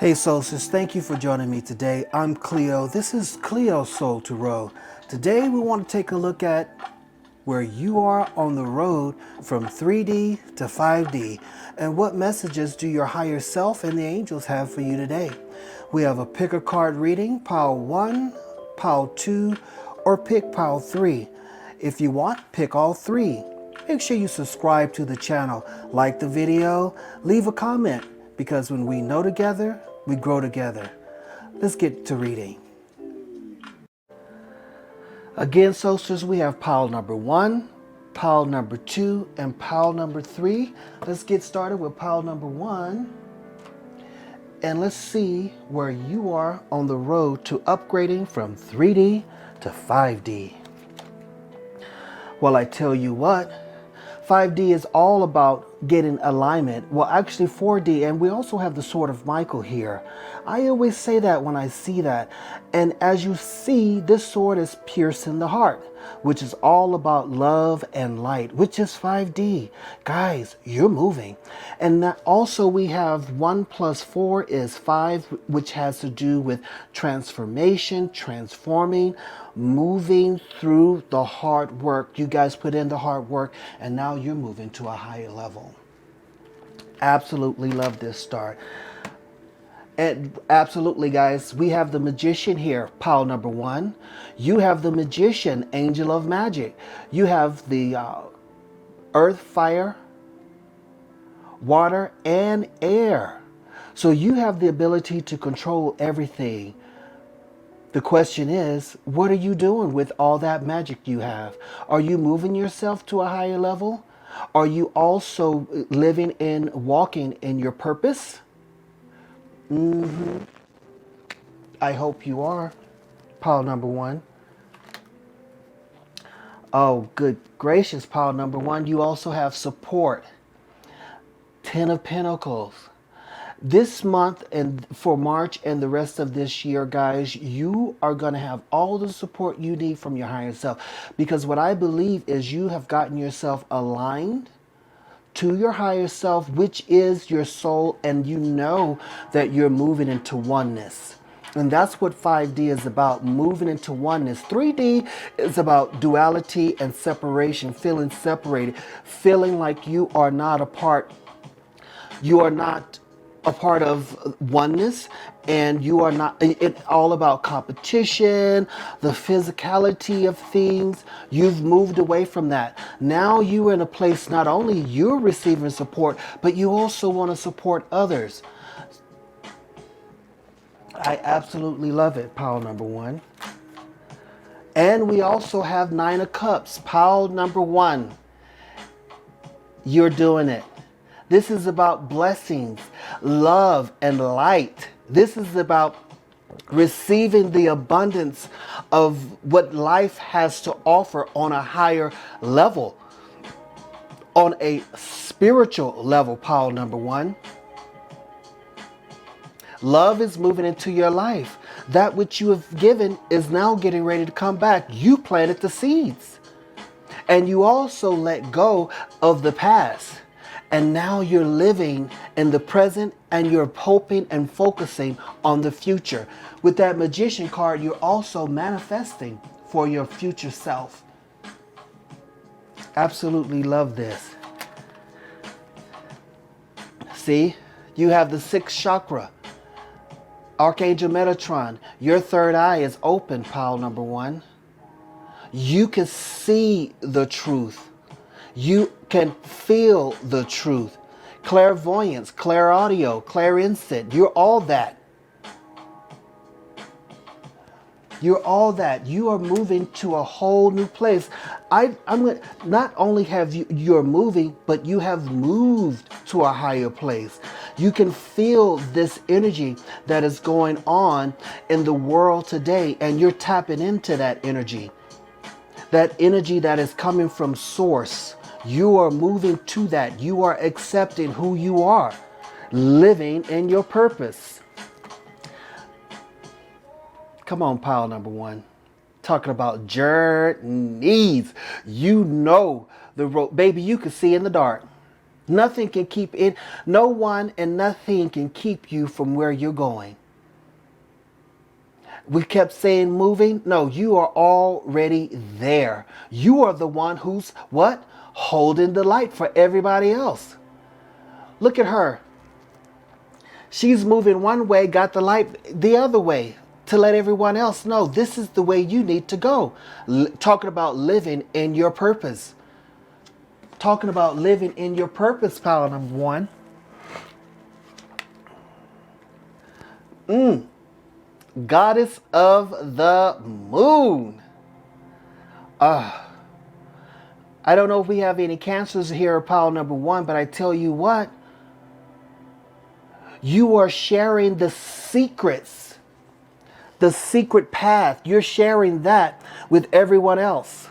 Hey Soul Sisters, thank you for joining me today. I'm Cleo. This is Cleo Soul to Row. Today we want to take a look at where you are on the road from 3D to 5D and what messages do your higher self and the angels have for you today. We have a pick a card reading, pile 1, pile 2, or pick pile 3. If you want, pick all 3. Make sure you subscribe to the channel, like the video, leave a comment, because when we know together, we grow together. Let's get to reading. Again, Soulsters, we have pile number 1, pile number 2, and pile number 3. Let's get started with pile number 1. And let's see where you are on the road to upgrading from 3D to 5D. Well, I tell you what, 5D is all about getting alignment. Well, actually 4D, and we also have the Sword of Michael here. I always say that when I see that. And as you see, this sword is piercing the heart, which is all about love and light, which is 5D. Guys, you're moving. And that also we have 1 + 4 is 5, which has to do with transformation, transforming, moving through the hard work. You guys put in the hard work, and now you're moving to a higher level. Absolutely love this start. And absolutely, guys, we have the Magician here, pile number 1. You have the Magician, Angel of Magic. You have the Earth, Fire, Water, and Air. So you have the ability to control everything. The question is, what are you doing with all that magic you have? Are you moving yourself to a higher level? Are you also living and walking in your purpose? I hope you are. Pile number 1. Oh, good gracious, pile number 1. You also have support. 10 of Pentacles. This month and for March and the rest of this year, guys, you are going to have all the support you need from your higher self. Because what I believe is you have gotten yourself aligned to your higher self, which is your soul, and you know that you're moving into oneness. And that's what 5D is about, moving into oneness. 3D is about duality and separation, feeling separated, feeling like you are not a part. You are not a part of oneness, and you are not. It's all about competition, the physicality of things. You've moved away from that. Now you're in a place not only you're receiving support, but you also want to support others. I absolutely love it, pile number 1. And we also have 9 of Cups, pile number 1. You're doing it. This is about blessings, love, and light. This is about receiving the abundance of what life has to offer on a higher level, on a spiritual level, pile number 1. Love is moving into your life. That which you have given is now getting ready to come back. You planted the seeds. And you also let go of the past. And now you're living in the present, and you're hoping and focusing on the future. With that Magician card, you're also manifesting for your future self. Absolutely love this. See, you have the 6th chakra. Archangel Metatron, your third eye is open, pile number 1. You can see the truth. You can feel the truth. Clairvoyance, clairaudio, clairinsent. You're all that. You're all that. You are moving to a whole new place. Not only have you're moving, but you have moved to a higher place. You can feel this energy that is going on in the world today, and you're tapping into that energy. That energy that is coming from source. You are moving to that. You are accepting who you are, living in your purpose. Come on, pile number 1. Talking about journeys. You know the road. Baby, you can see in the dark. Nothing can keep it. No one and nothing can keep you from where you're going. We kept saying moving. No, you are already there. You are the one who's what? Holding the light for everybody else. Look at her. She's moving one way, got the light the other way to let everyone else know this is the way you need to go. Talking about living in your purpose. Talking about living in your purpose, pile number one. Goddess of the moon. I don't know if we have any cancers here, pile number one, but I tell you what. You are sharing the secrets, the secret path. You're sharing that with everyone else.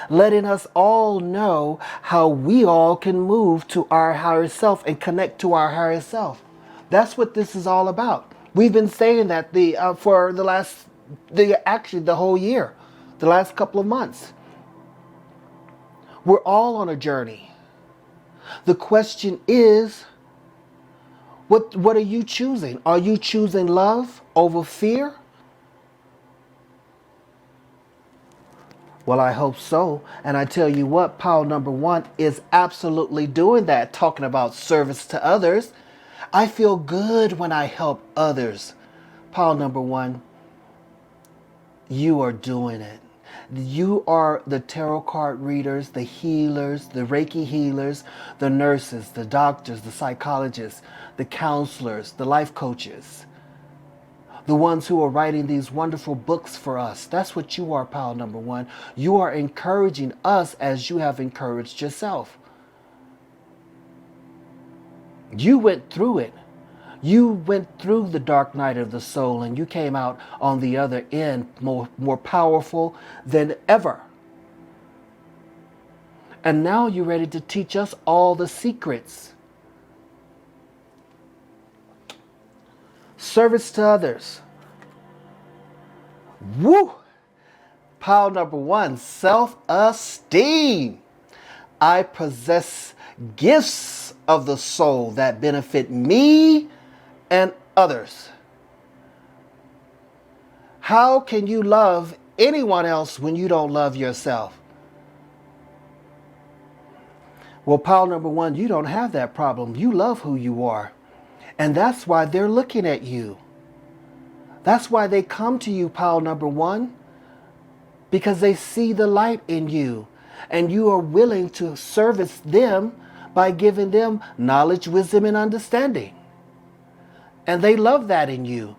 Letting us all know how we all can move to our higher self and connect to our higher self. That's what this is all about. We've been saying that for the whole year, the last couple of months. We're all on a journey. The question is, what are you choosing? Are you choosing love over fear? Well, I hope so. And I tell you what, pile number one is absolutely doing that, talking about service to others. I feel good when I help others. Pile number one, you are doing it. You are the tarot card readers, the healers, the Reiki healers, the nurses, the doctors, the psychologists, the counselors, the life coaches, the ones who are writing these wonderful books for us. That's what you are, pile number one. You are encouraging us as you have encouraged yourself. You went through it. You went through the dark night of the soul and you came out on the other end more powerful than ever. And now you're ready to teach us all the secrets. Service to others. Woo! Pile number one, self-esteem. I possess gifts of the soul that benefit me and others. How can you love anyone else when you don't love yourself? Well, pile number one, you don't have that problem. You love who you are. And that's why they're looking at you. That's why they come to you, pile number one, because they see the light in you. And you are willing to service them by giving them knowledge, wisdom, and understanding. And they love that in you.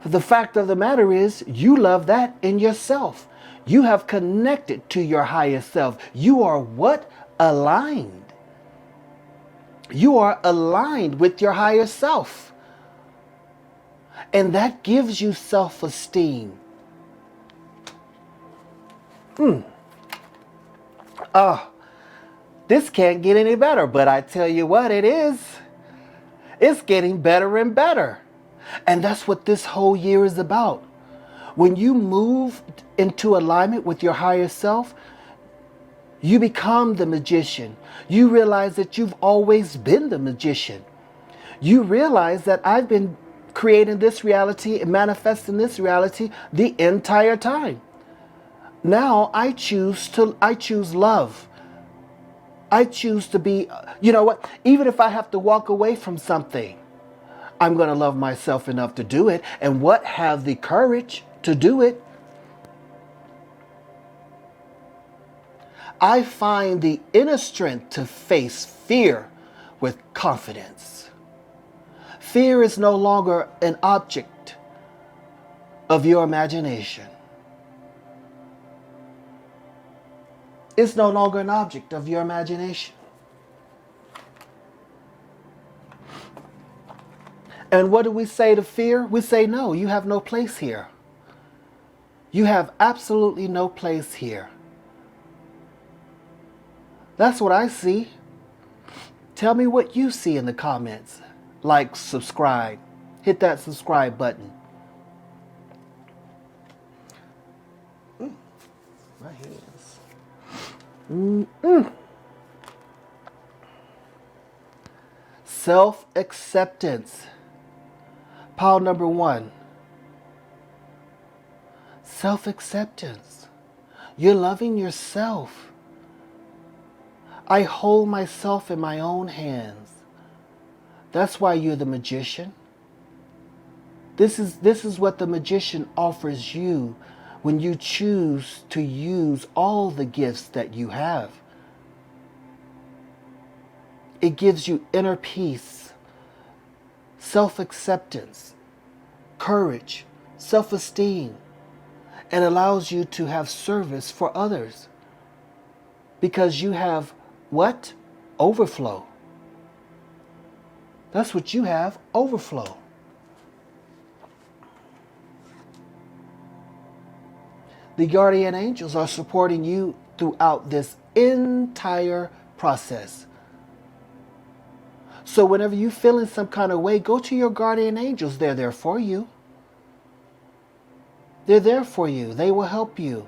The fact of the matter is, you love that in yourself. You have connected to your higher self. You are what? Aligned. You are aligned with your higher self. And that gives you self-esteem. This can't get any better, but I tell you what, it is. It's getting better and better. And that's what this whole year is about. When you move into alignment with your higher self, you become the magician. You realize that you've always been the magician. You realize that I've been creating this reality and manifesting this reality the entire time. Now I choose love. I choose to be, you know what, even if I have to walk away from something, I'm going to love myself enough to do it. And what, have the courage to do it. I find the inner strength to face fear with confidence. Fear is no longer an object of your imagination. It's no longer an object of your imagination. And what do we say to fear? We say, no, you have no place here. You have absolutely no place here. That's what I see. Tell me what you see in the comments. Like, subscribe. Hit that subscribe button. My hands. Self-acceptance. Pile number 1. Self-acceptance. You're loving yourself. I hold myself in my own hands. That's why you're the magician. This is what the magician offers you when you choose to use all the gifts that you have. It gives you inner peace, self-acceptance, courage, self-esteem, and allows you to have service for others. Because you have what? Overflow. That's what you have, overflow. The guardian angels are supporting you throughout this entire process. So whenever you feel in some kind of way, go to your guardian angels. They're there for you. They're there for you. They will help you.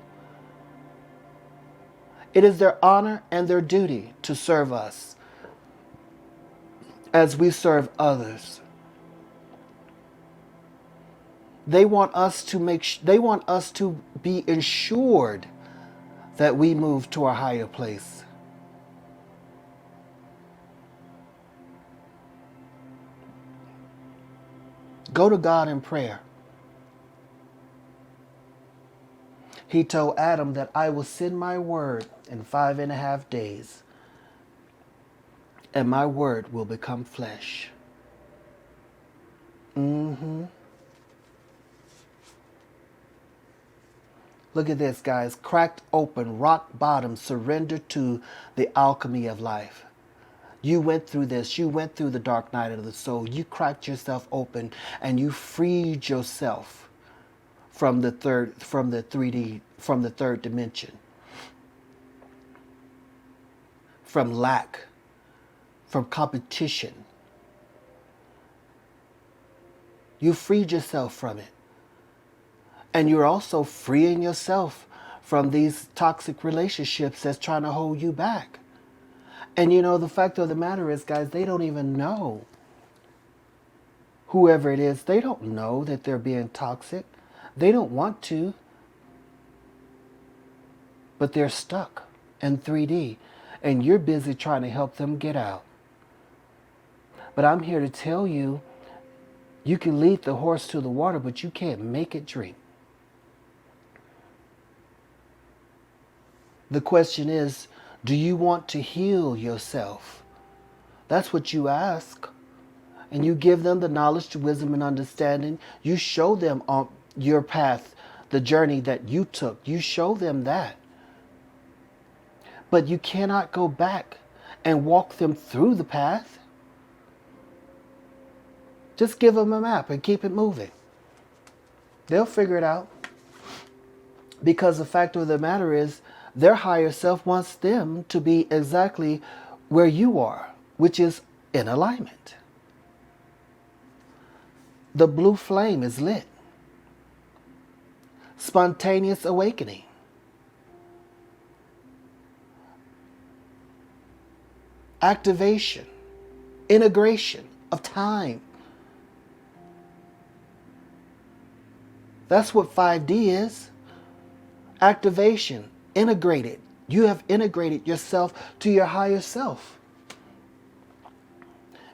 It is their honor and their duty to serve us as we serve others. They want us to be ensured that we move to a higher place. Go to God in prayer. He told Adam that I will send my word in 5.5 days, and my word will become flesh. Look at this, guys. Cracked open, rock bottom, surrender to the alchemy of life. You went through this. You went through the dark night of the soul. You cracked yourself open and you freed yourself from the third dimension. From lack, from competition. You freed yourself from it. And you're also freeing yourself from these toxic relationships that's trying to hold you back. And you know, the fact of the matter is, guys, they don't even know. Whoever it is, they don't know that they're being toxic. They don't want to. But they're stuck in 3D. And you're busy trying to help them get out. But I'm here to tell you, you can lead the horse to the water, but you can't make it drink. The question is, do you want to heal yourself? That's what you ask. And you give them the knowledge, wisdom, and understanding. You show them on your path, the journey that you took. You show them that. But you cannot go back and walk them through the path. Just give them a map and keep it moving. They'll figure it out. Because the fact of the matter is, their higher self wants them to be exactly where you are, which is in alignment. The blue flame is lit. Spontaneous awakening. Activation. Integration of time. That's what 5D is. Activation. Integrated. You have integrated yourself to your higher self.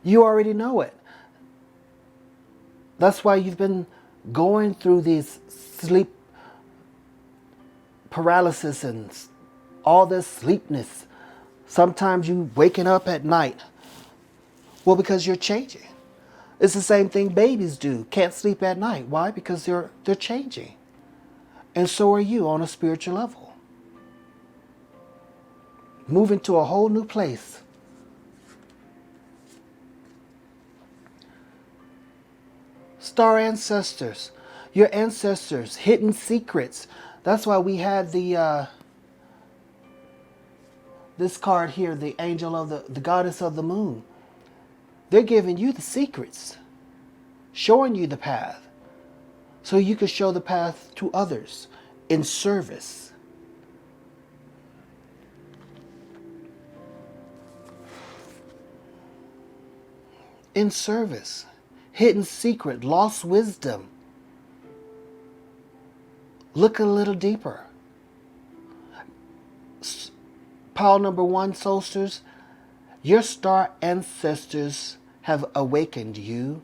You already know it. That's why you've been going through these sleep paralysis and all this sleepness. Sometimes you waking up at night. Well, because you're changing. It's the same thing babies do. Can't sleep at night. Why? Because they're changing. And so are you on a spiritual level. Moving to a whole new place. Star ancestors. Your ancestors. Hidden secrets. That's why we had the this card here, the angel of the goddess of the moon. They're giving you the secrets. Showing you the path. So you can show the path to others in service. in service, hidden secret, lost wisdom. Look a little deeper. Pile number 1, Soulsters, your star ancestors have awakened you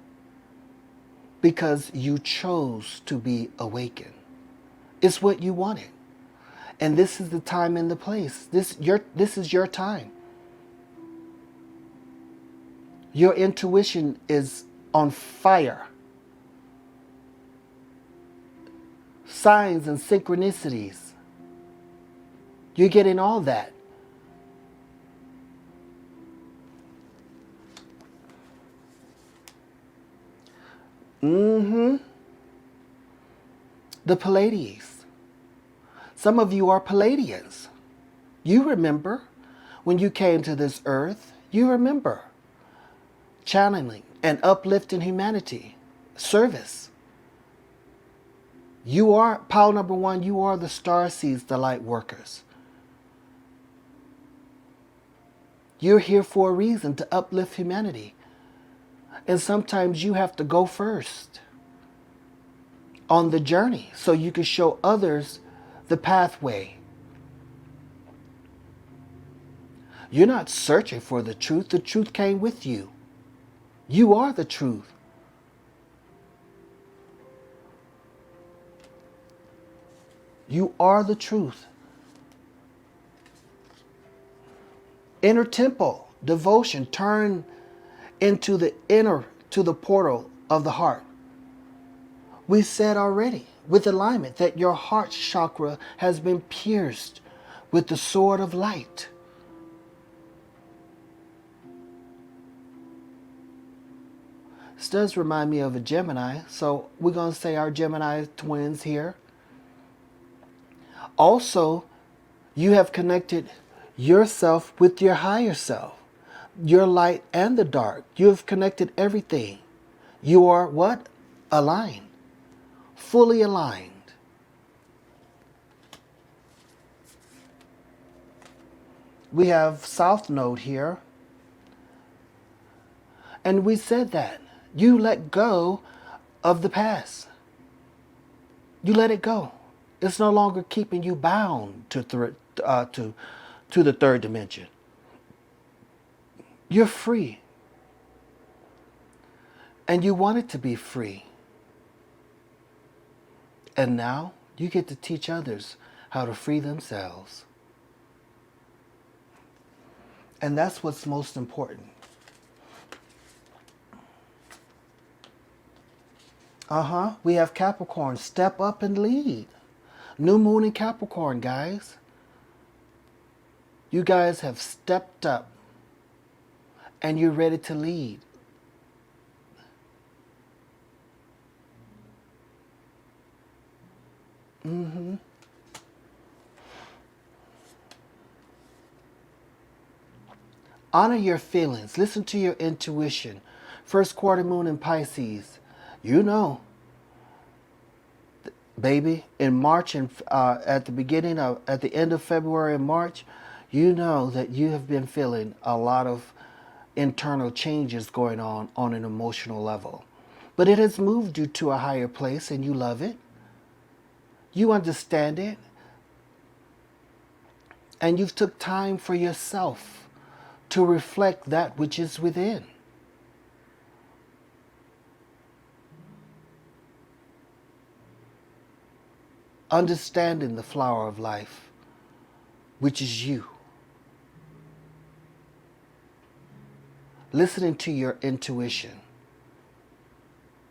because you chose to be awakened. It's what you wanted. And this is the time and the place. This is your time. Your intuition is on fire. Signs and synchronicities. You're getting all that. The Pleiades. Some of you are Pleiadians. You remember when you came to this earth. You remember channeling and uplifting humanity. Service. You are, pile number 1, you are the star seeds, the light workers. You're here for a reason, to uplift humanity. And sometimes you have to go first on the journey so you can show others the pathway. You're not searching for the truth. The truth came with you. You are the truth. You are the truth. Inner temple, devotion, turn into the inner, to the portal of the heart. We said already, with alignment, that your heart chakra has been pierced with the sword of light. This does remind me of a Gemini, so we're going to say our Gemini twins here. Also, you have connected yourself with your higher self, your light and the dark. You have connected everything. You are what? Aligned. Fully aligned. We have South Node here. And we said that. You let go of the past. You let it go. It's no longer keeping you bound to the third dimension. You're free. And you wanted to be free. And now you get to teach others how to free themselves. And that's what's most important. We have Capricorn. Step up and lead. New moon in Capricorn, guys. You guys have stepped up and you're ready to lead. Honor your feelings. Listen to your intuition. First quarter moon in Pisces. You know, baby, in March and at the end of February and March, you know that you have been feeling a lot of internal changes going on an emotional level. But it has moved you to a higher place and you love it. You understand it. And you've took time for yourself to reflect that which is within. Understanding the flower of life, which is you. Listening to your intuition.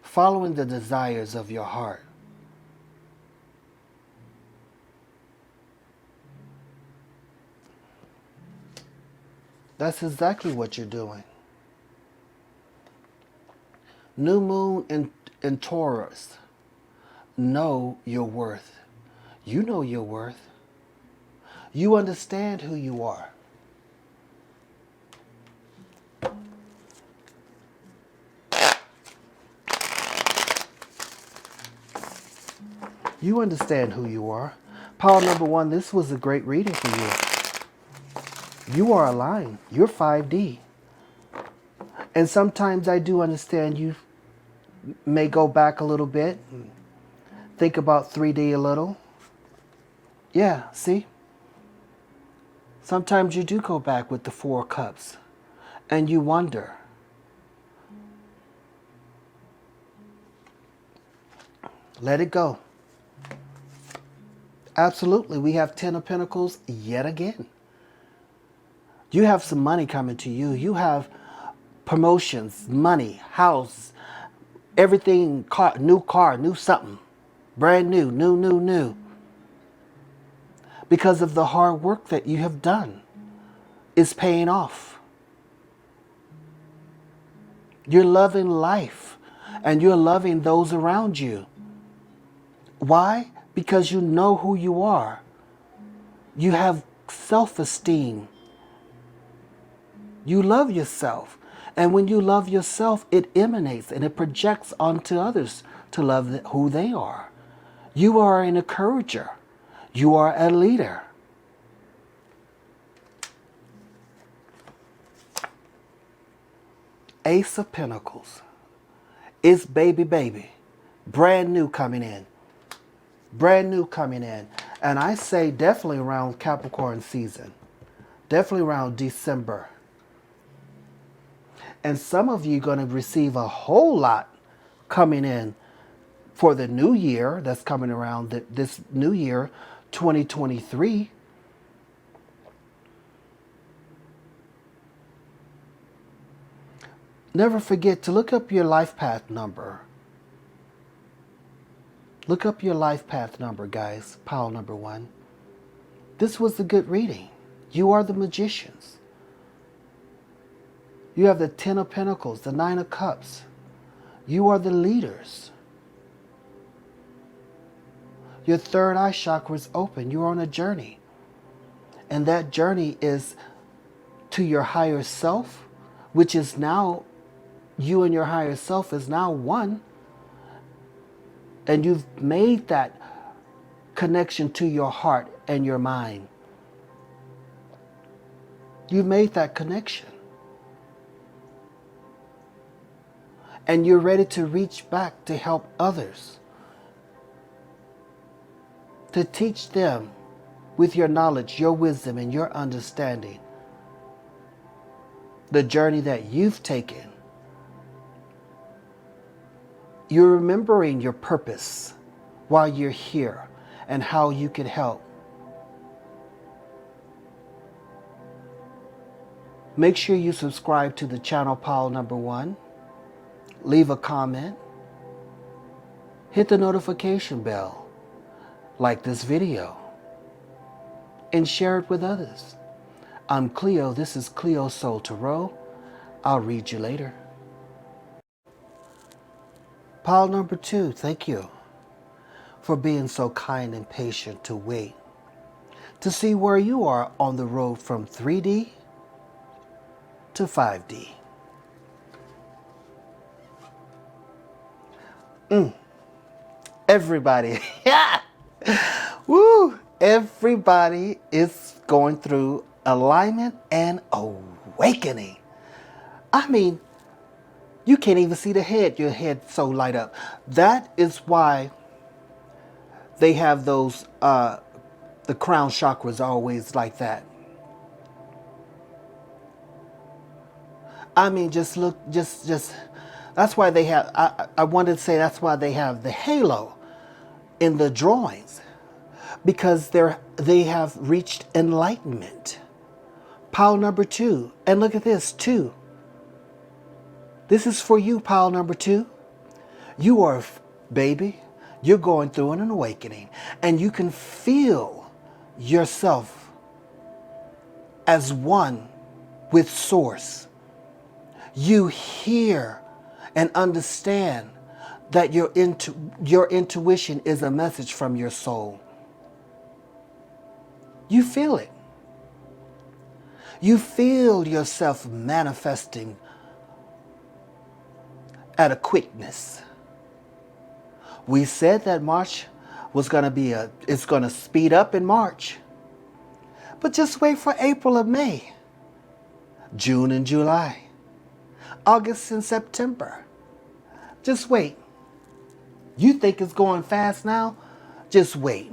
Following the desires of your heart. That's exactly what you're doing. New moon in Taurus. Know your worth. You know your worth. You understand who you are. You understand who you are. Power number 1, this was a great reading for you. You are aligned. You're 5D. And sometimes I do understand you may go back a little bit. Think about 3D a little. Yeah, see? Sometimes you do go back with the 4 cups and you wonder. Let it go. Absolutely. We have 10 of Pentacles yet again. You have some money coming to you. You have promotions, money, house, everything, car, new something. Brand new, new. Because of the hard work that you have done is paying off. You're loving life and you're loving those around you. Why? Because you know who you are. You have self-esteem. You love yourself. And when you love yourself, it emanates and it projects onto others to love who they are. You are an encourager. You are a leader. Ace of Pentacles. It's baby. Brand new coming in. Brand new coming in. And I say definitely around Capricorn season. Definitely around December. And some of you are going to receive a whole lot coming in for the new year that's coming around, this new year, 2023. Never forget to look up your life path number. Look up your life path number, guys. Pile number 1. This was a good reading. You are the magicians. You have the 10 of Pentacles, the 9 of Cups. You are the leaders. Your third eye chakra is open. You're on a journey. And that journey is to your higher self, which is now, you and your higher self is now one. And you've made that connection to your heart and your mind. You've made that connection. And you're ready to reach back to help others. To teach them with your knowledge, your wisdom, and your understanding. The journey that you've taken. You're remembering your purpose while you're here and how you can help. Make sure you subscribe to the channel Pile number 1. Leave a comment. Hit the notification bell. Like this video. And share it with others. I'm Cleo. This is Cleo Soul Tarot. I'll read you later. Pile number 2, thank you for being so kind and patient to wait to see where you are on the road from 3D to 5D. Everybody, yeah, woo! Everybody is going through alignment and awakening. I mean, you can't even see the head. Your head so light up. That is why they have those, the crown chakras always like that. I mean, just look, just, that's why they have, I wanted to say that's why they have the halo in the drawings. Because they have reached enlightenment. Pile number 2. And look at this, 2. This is for you, pile number 2. You are, baby, you're going through an awakening. And you can feel yourself as one with Source. You hear and understand that your intuition is a message from your soul. You feel it. You feel yourself manifesting at a quickness. We said that March was going to be it's going to speed up in March. But just wait for April and May, June and July. August and September. Just wait. You think it's going fast now? Just wait.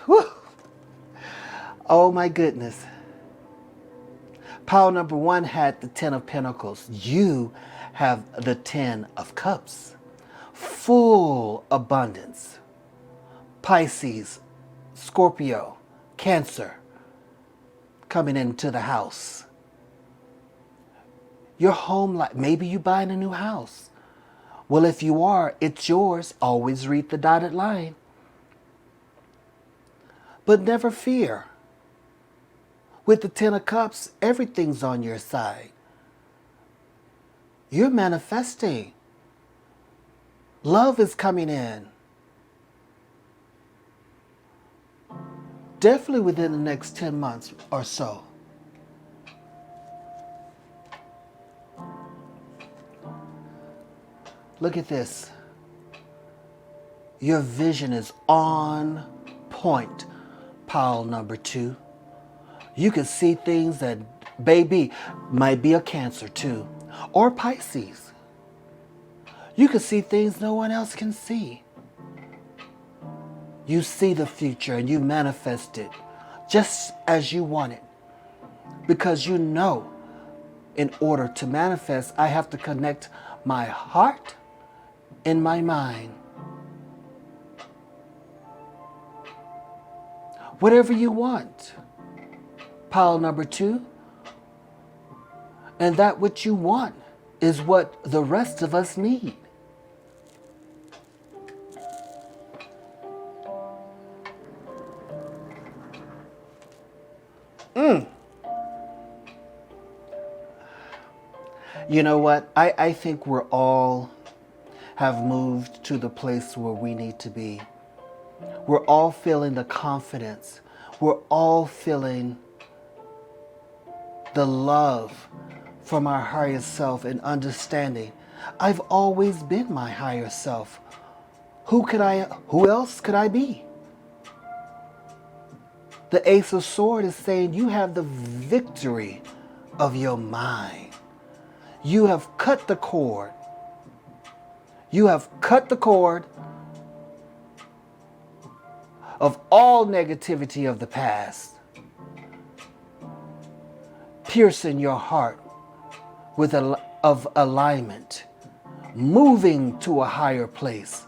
Whew. Oh my goodness. Pile number 1 had the 10 of Pentacles. You have the 10 of Cups. Full abundance. Pisces, Scorpio, Cancer coming into the house. Your home life, maybe you're buying a new house. Well, if you are, it's yours. Always read the dotted line. But never fear. With the 10 of Cups, everything's on your side. You're manifesting. Love is coming in. Definitely within the next 10 months or so. Look at this. Your vision is on point. Pile number 2. You can see things that, baby, might be a Cancer too. Or Pisces. You can see things no one else can see. You see the future and you manifest it just as you want it. Because you know, in order to manifest, I have to connect my heart and my mind. Whatever you want. Pile number 2. And that which you want is what the rest of us need. You know what? I think we're all have moved to the place where we need to be. We're all feeling the confidence. We're all feeling the love from our higher self and understanding. I've always been my higher self. Who else could I be? The Ace of Swords is saying you have the victory of your mind. You have cut the cord. You have cut the cord of all negativity of the past, piercing your heart of alignment, moving to a higher place,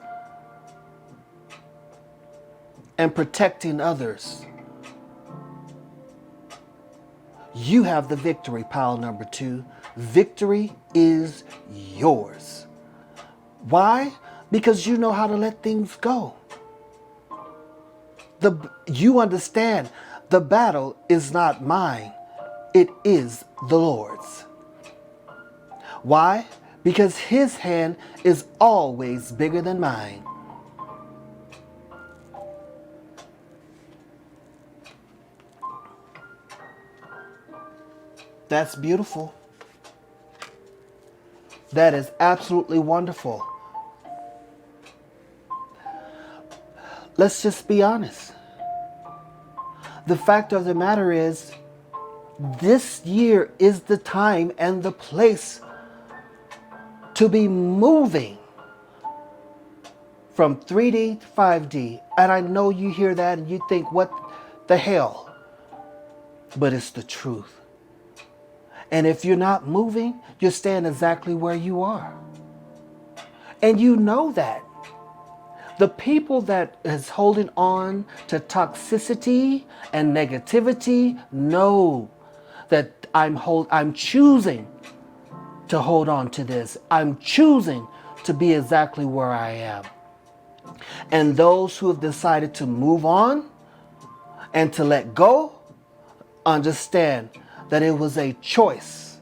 and protecting others. You have the victory, pile number 2. Victory is yours. Why? Because you know how to let things go. You understand the battle is not mine. It is the Lord's. Why? Because His hand is always bigger than mine. That's beautiful. That is absolutely wonderful. Let's just be honest. The fact of the matter is, this year is the time and the place to be moving from 3D to 5D. And I know you hear that and you think, what the hell? But it's the truth. And if you're not moving, you're staying exactly where you are. And you know that. The people that is holding on to toxicity and negativity know that I'm choosing to hold on to this. I'm choosing to be exactly where I am. And those who have decided to move on and to let go, understand that it was a choice.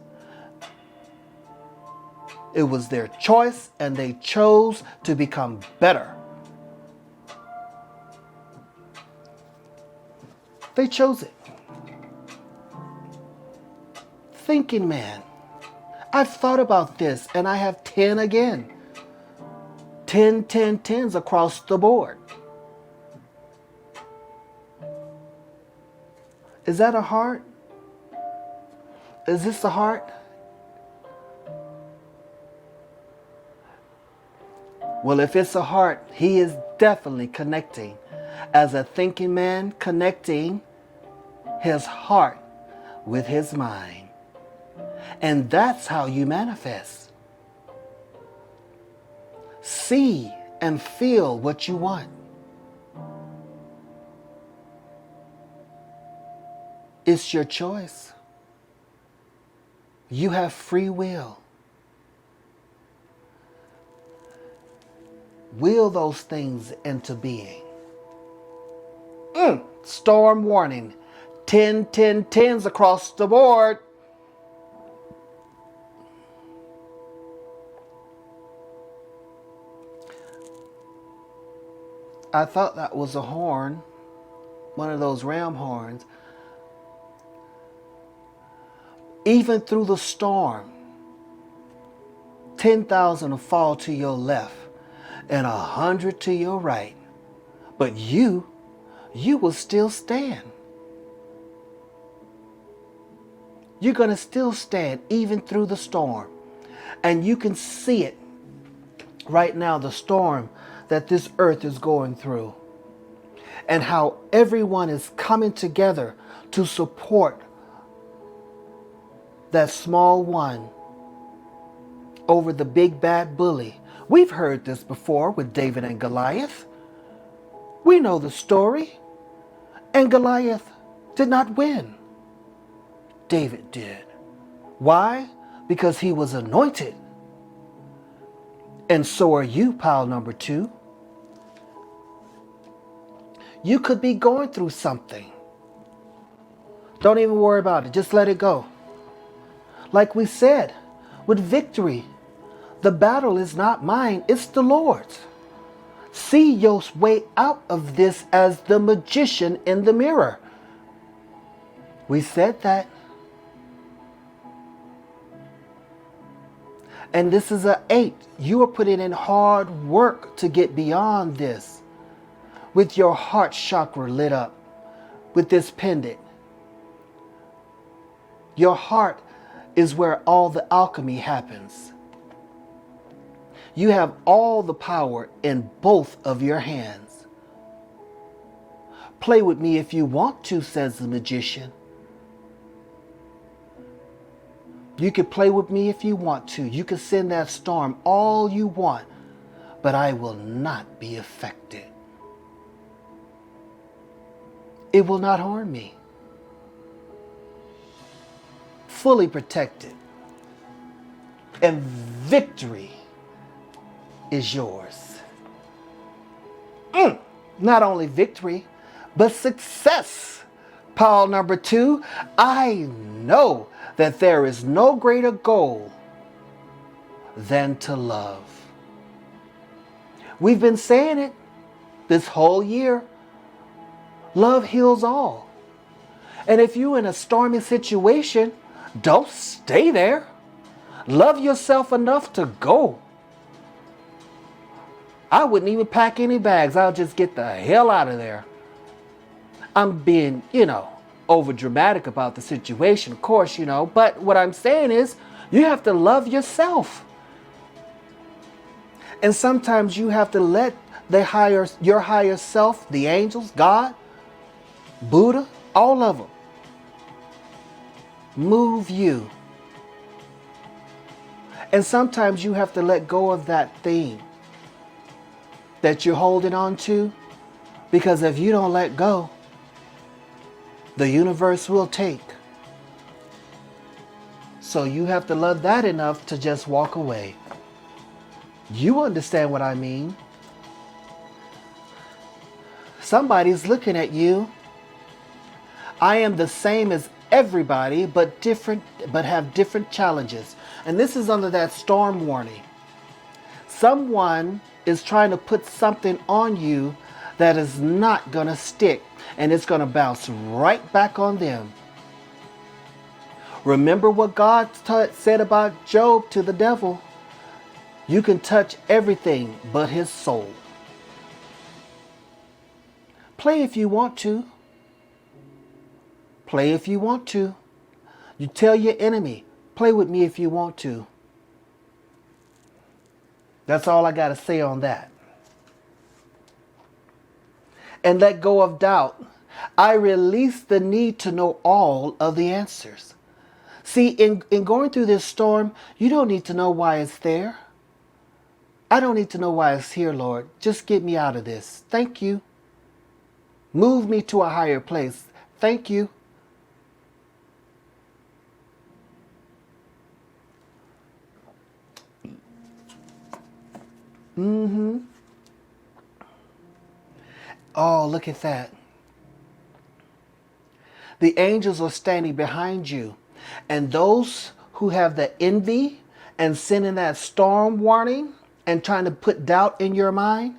It was their choice and they chose to become better. They chose it. Thinking man. I've thought about this and I have 10 again. 10, 10, 10s across the board. Is that a heart? Is this the heart? Well, if it's a heart, he is definitely connecting. As a thinking man, connecting his heart with his mind. And that's how you manifest. See and feel what you want. It's your choice. You have free will. Will those things into being. Storm warning. 10, 10, 10s across the board. I thought that was a horn. One of those ram horns. Even through the storm, 10,000 will fall to your left and 100 to your right. But you will still stand. You're going to still stand even through the storm. And you can see it right now, the storm that this earth is going through. And how everyone is coming together to support that small one over the big bad bully. We've heard this before with David and Goliath. We know the story. And Goliath did not win. David did. Why? Because he was anointed. And so are you, pile number 2. You could be going through something. Don't even worry about it. Just let it go. Like we said, with victory, the battle is not mine, it's the Lord's. See your way out of this as the magician in the mirror. We said that. And this is an 8. You are putting in hard work to get beyond this. With your heart chakra lit up with this pendant. Your heart is where all the alchemy happens. You have all the power in both of your hands. Play with me if you want to, says the magician. You can play with me if you want to. You can send that storm all you want, but I will not be affected. It will not harm me. Fully protected. And victory is yours. Not only victory, but success. Pile number 2, I know that there is no greater goal than to love. We've been saying it this whole year. Love heals all. And if you're in a stormy situation, don't stay there. Love yourself enough to go. I wouldn't even pack any bags. I'll just get the hell out of there. I'm being, over dramatic about the situation, of course, but what I'm saying is you have to love yourself. And sometimes you have to let your higher self, the angels, God, Buddha, all of them, move you. And sometimes you have to let go of that thing that you're holding on to, because if you don't let go, the universe will take. So you have to love that enough to just walk away. You understand what I mean. Somebody's looking at you. I am the same as everybody, but have different challenges. And this is under that storm warning. Someone is trying to put something on you that is not going to stick, and it's going to bounce right back on them. Remember what God said about Job to the devil. You can touch everything but his soul. Play if you want to. Play if you want to. You tell your enemy, play with me if you want to. That's all I got to say on that. And let go of doubt. I release the need to know all of the answers. See, in going through this storm, you don't need to know why it's there. I don't need to know why it's here, Lord. Just get me out of this. Thank you. Move me to a higher place. Thank you. Oh, look at that. The angels are standing behind you. And those who have the envy and sending that storm warning and trying to put doubt in your mind,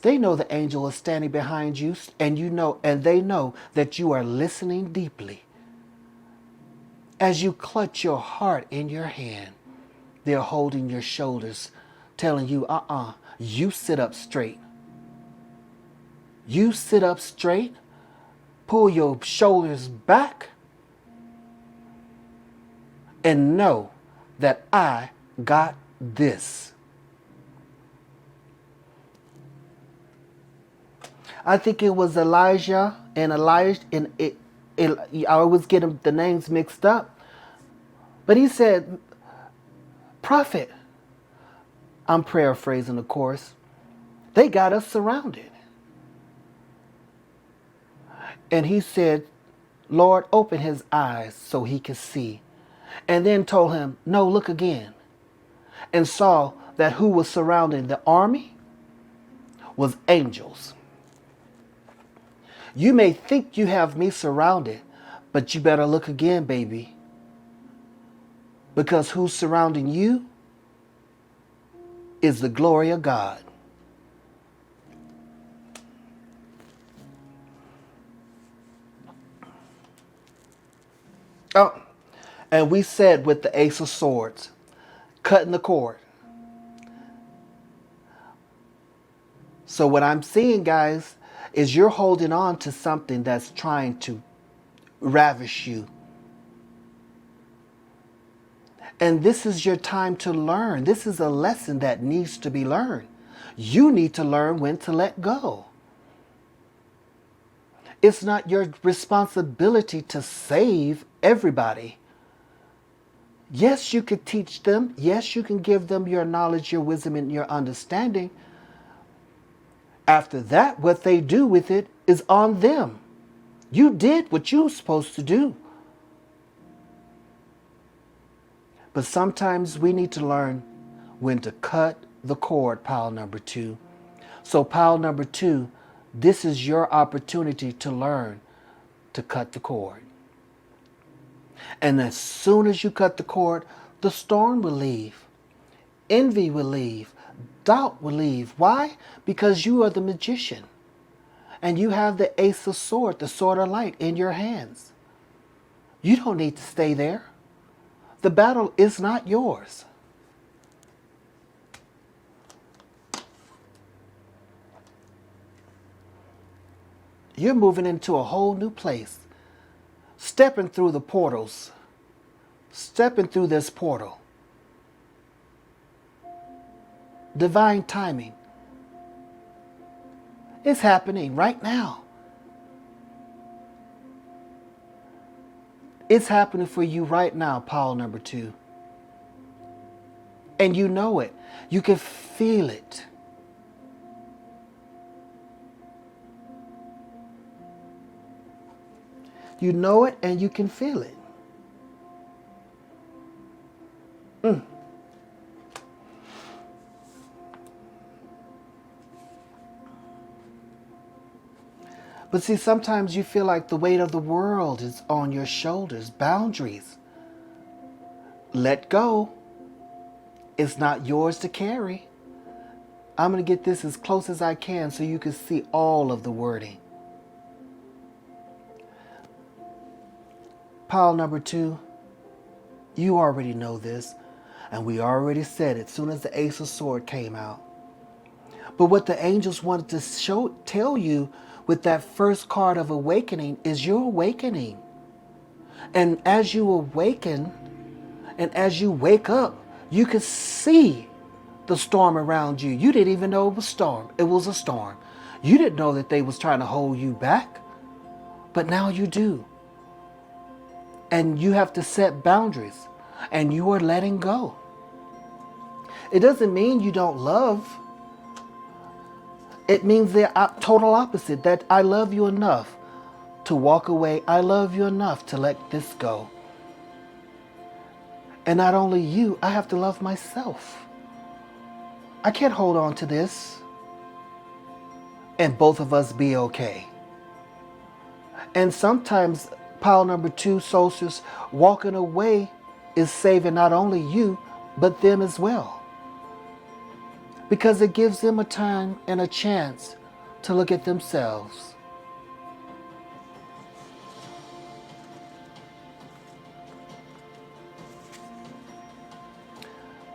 they know the angel is standing behind you, and you know, and they know that you are listening deeply. As you clutch your heart in your hand, they're holding your shoulders, telling you, you sit up straight. You sit up straight, pull your shoulders back, and know that I got this. I think it was Elijah and Elijah, and I always get the names mixed up. But he said, prophet, I'm paraphrasing of course, they got us surrounded. And he said, Lord, open his eyes so he could see. And then told him, no, look again. And saw that who was surrounding the army was angels. You may think you have me surrounded, but you better look again, baby. Because who's surrounding you is the glory of God. Oh, and we said with the Ace of Swords, cutting the cord. So what I'm seeing, guys, is you're holding on to something that's trying to ravish you. And this is your time to learn. This is a lesson that needs to be learned. You need to learn when to let go. It's not your responsibility to save everybody. Yes, you could teach them. Yes, you can give them your knowledge, your wisdom, and your understanding. After that, what they do with it is on them. You did what you were supposed to do. But sometimes we need to learn when to cut the cord, pile number 2. So pile number 2, this is your opportunity to learn to cut the cord. And as soon as you cut the cord, the storm will leave. Envy will leave. Doubt will leave. Why? Because you are the magician. And you have the Ace of Swords, the sword of light, in your hands. You don't need to stay there. The battle is not yours. You're moving into a whole new place. Stepping through the portals. Stepping through this portal. Divine timing. It's happening right now. It's happening for you right now, pile number 2. And you know it. You can feel it. You know it and you can feel it. But see, sometimes you feel like the weight of the world is on your shoulders. Boundaries. Let go. It's not yours to carry. I'm going to get this as close as I can so you can see all of the wording. Pile number 2, you already know this, and we already said it as soon as the Ace of Swords came out. But what the angels wanted to tell you with that first card of awakening is your awakening. And as you awaken and as you wake up, you can see the storm around you. You didn't even know it was storm. It was a storm. You didn't know that they was trying to hold you back, but now you do. And you have to set boundaries, and you are letting go. It doesn't mean you don't love. It means the total opposite, that I love you enough to walk away. I love you enough to let this go. And not only you, I have to love myself. I can't hold on to this and both of us be okay. And sometimes pile number 2, solstice, walking away is saving not only you, but them as well. Because it gives them a time and a chance to look at themselves.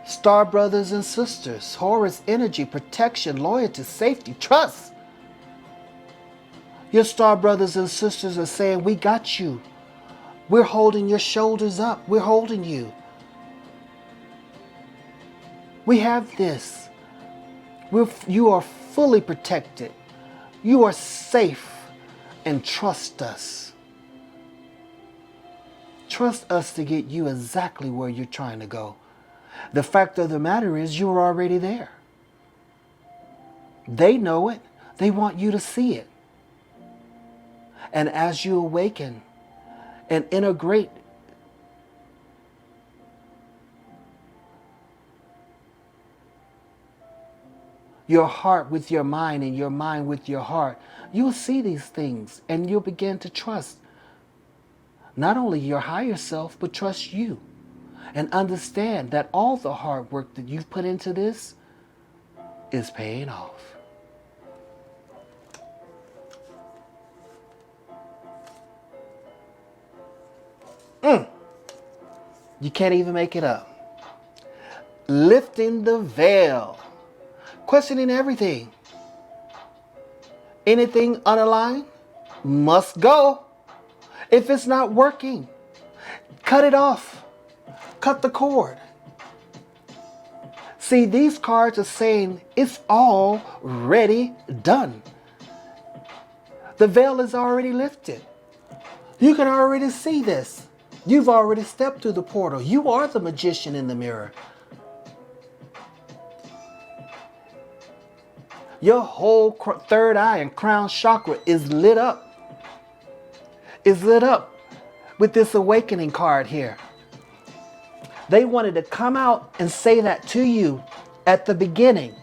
Star brothers and sisters, Horus energy, protection, loyalty, safety, trust. Your star brothers and sisters are saying, we got you. We're holding your shoulders up. We're holding you. We have this. You are fully protected. You are safe, and trust us. Trust us to get you exactly where you're trying to go. The fact of the matter is you're already there. They know it. They want you to see it. And as you awaken and integrate your heart with your mind and your mind with your heart, you'll see these things and you'll begin to trust not only your higher self, but trust you. And understand that all the hard work that you've put into this is paying off. You can't even make it up. Lifting the veil. Questioning everything. Anything unaligned must go. If it's not working, cut it off. Cut the cord. See, these cards are saying it's already done. The veil is already lifted. You can already see this. You've already stepped through the portal. You are the magician in the mirror. Your whole third eye and crown chakra is lit up. Is lit up with this awakening card here. They wanted to come out and say that to you at the beginning.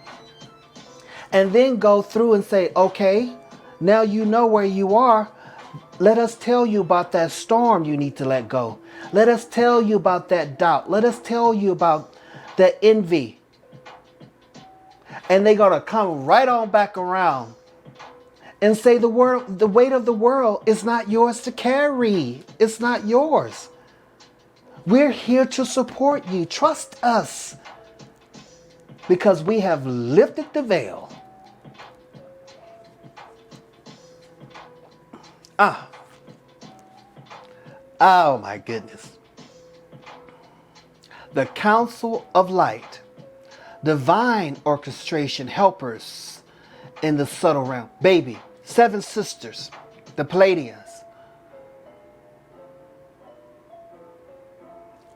And then go through and say, okay, now you know where you are. Let us tell you about that storm you need to let go. Let us tell you about that doubt. Let us tell you about that envy. And they're going to come right on back around and say the weight of the world is not yours to carry. It's not yours. We're here to support you. Trust us. Because we have lifted the veil. Oh my goodness. The Council of Light. Divine orchestration helpers in the subtle realm. Baby. 7 sisters. The Palladians.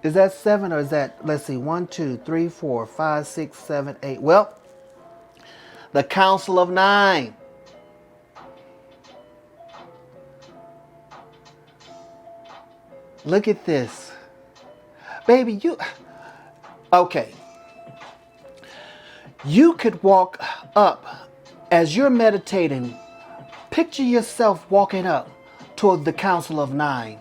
Is that 7 or is that, let's see, 1, 2, 3, 4, 5, 6, 7, 8. Well, the Council of 9. Look at this. Baby, okay. You could walk up as you're meditating. Picture yourself walking up toward the Council of 9.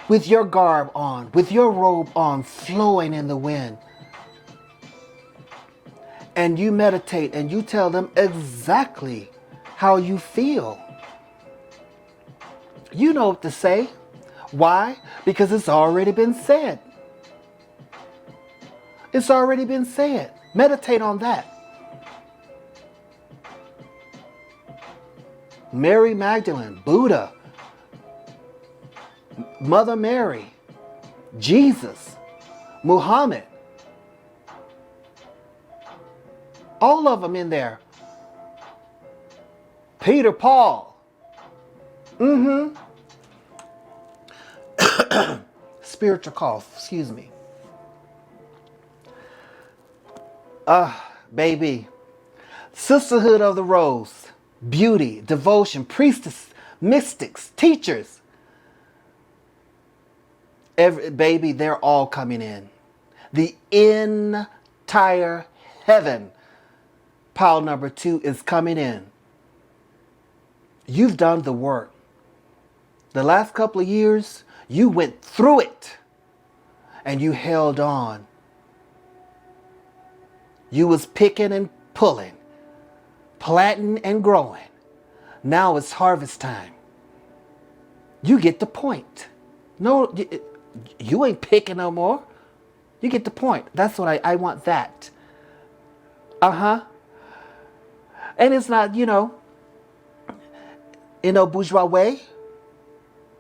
With your garb on, with your robe on, flowing in the wind. And you meditate and you tell them exactly how you feel. You know what to say. Why? Because it's already been said. It's already been said. Meditate on that. Mary Magdalene, Buddha, Mother Mary, Jesus, Muhammad. All of them in there. Peter, Paul. Spiritual cough, excuse me. Baby. Sisterhood of the Rose. Beauty, devotion, priestess, mystics, teachers. Baby, they're all coming in. The entire heaven. Pile number 2 is coming in. You've done the work. The last couple of years, you went through it and you held on. You was picking and pulling, planting and growing. Now it's harvest time. You get the point. No, you ain't picking no more. You get the point. That's what I want that. And it's not, in a bourgeois way.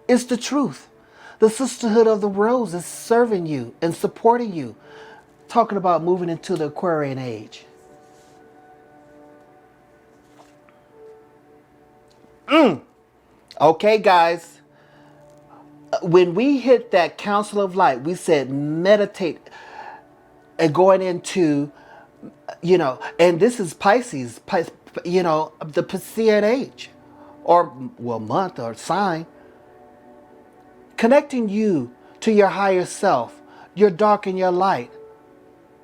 It's the truth. The Sisterhood of the Rose is serving you and supporting you. Talking about moving into the Aquarian age. Okay, guys. When we hit that Council of Light, we said meditate and going into, and this is Pisces, the Piscean age, or month or sign, connecting you to your higher self, your dark and your light,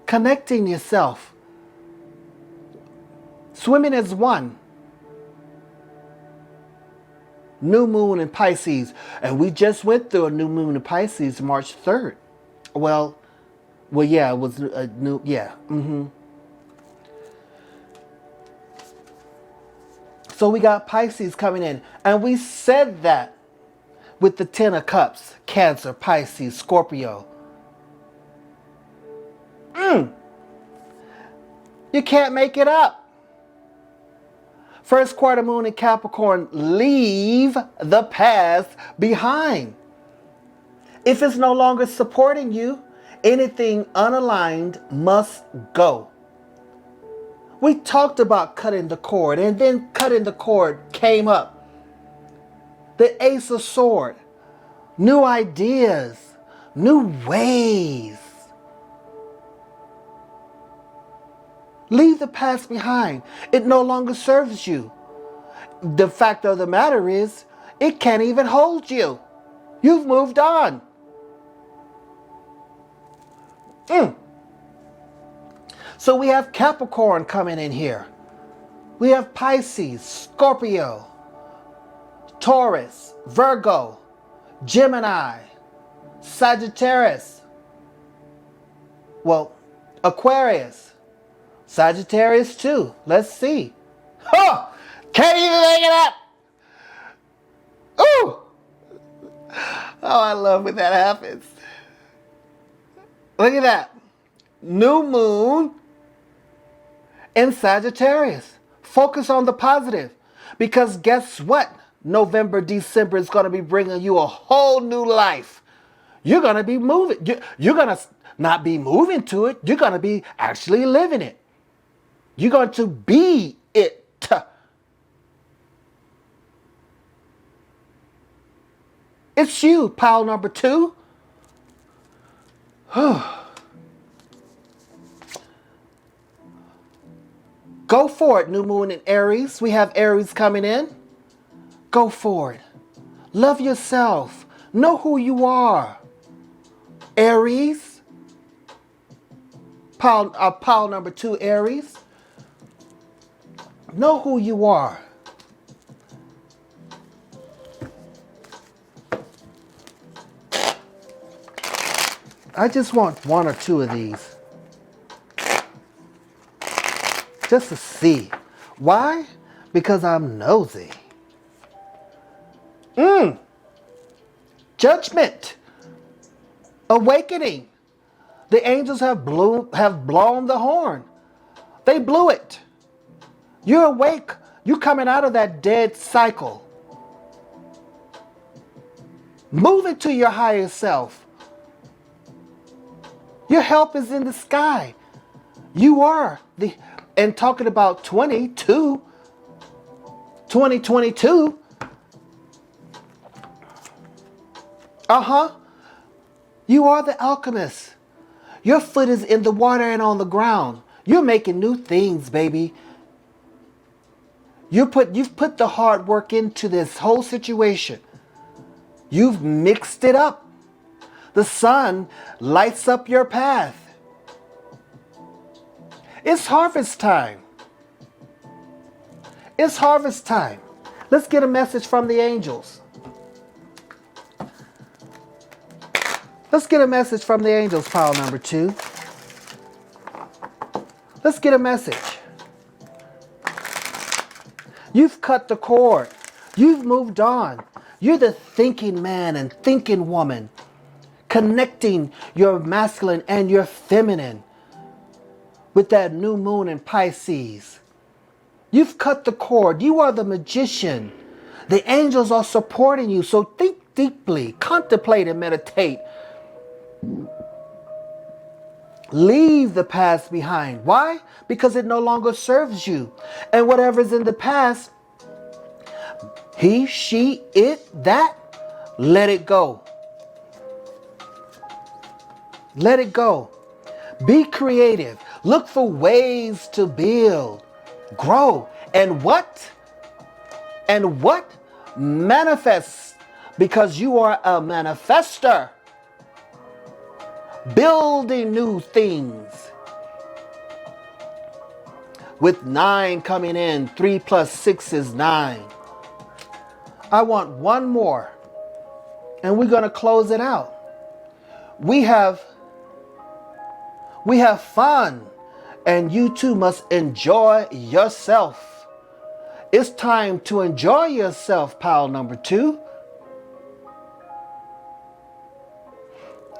connecting yourself, swimming as one. New moon in Pisces, and we just went through a new moon in Pisces March 3rd. Well, yeah, it was a new, yeah. So we got Pisces coming in, and we said that with the 10 of Cups, Cancer, Pisces, Scorpio. You can't make it up. First quarter moon in Capricorn, leave the past behind. If it's no longer supporting you, anything unaligned must go. We talked about cutting the cord, and then cutting the cord came up. The Ace of Swords, new ideas, new ways. Leave the past behind. It no longer serves you. The fact of the matter is, it can't even hold you. You've moved on. So we have Capricorn coming in here. We have Pisces, Scorpio, Taurus, Virgo, Gemini, Sagittarius. Well, Aquarius. Sagittarius too. Let's see. Oh, can't even make it up. Ooh. Oh, I love when that happens. Look at that. New moon in Sagittarius. Focus on the positive. Because guess what? November, December is going to be bringing you a whole new life. You're going to be moving. You're going to not be moving to it. You're going to be actually living it. You're going to be it. It's you, pile number 2. Go for it, new moon in Aries. We have Aries coming in. Go for it. Love yourself. Know who you are. Aries. Pile number 2, Aries. Know who you are. I just want 1 or 2 of these. Just to see. Why? Because I'm nosy. Judgment. Awakening. The angels have blown the horn. They blew it. You're awake. You're coming out of that dead cycle. Move into your higher self. Your help is in the sky. You are the, and talking about 2022. You are the alchemist. Your foot is in the water and on the ground. You're making new things, baby. You've put the hard work into this whole situation. You've mixed it up. The sun lights up your path. It's harvest time. It's harvest time. Let's get a message from the angels. Let's get a message from the angels, pile number 2. Let's get a message. You've cut the cord. You've moved on. You're the thinking man and thinking woman, connecting your masculine and your feminine with that new moon in Pisces. You've cut the cord. You are the magician. The angels are supporting you. So think deeply, contemplate and meditate. Leave the past behind. Why? Because it no longer serves you. And whatever's in the past, he, she, it, that, let it go. Let it go. Be creative. Look for ways to build, grow, and what? And what? Manifest, because you are a manifester. Building new things. With 9 coming in, 3 plus 6 is 9. I want one more, and we're going to close it out. We have fun, and you too must enjoy yourself. It's time to enjoy yourself, pile number 2.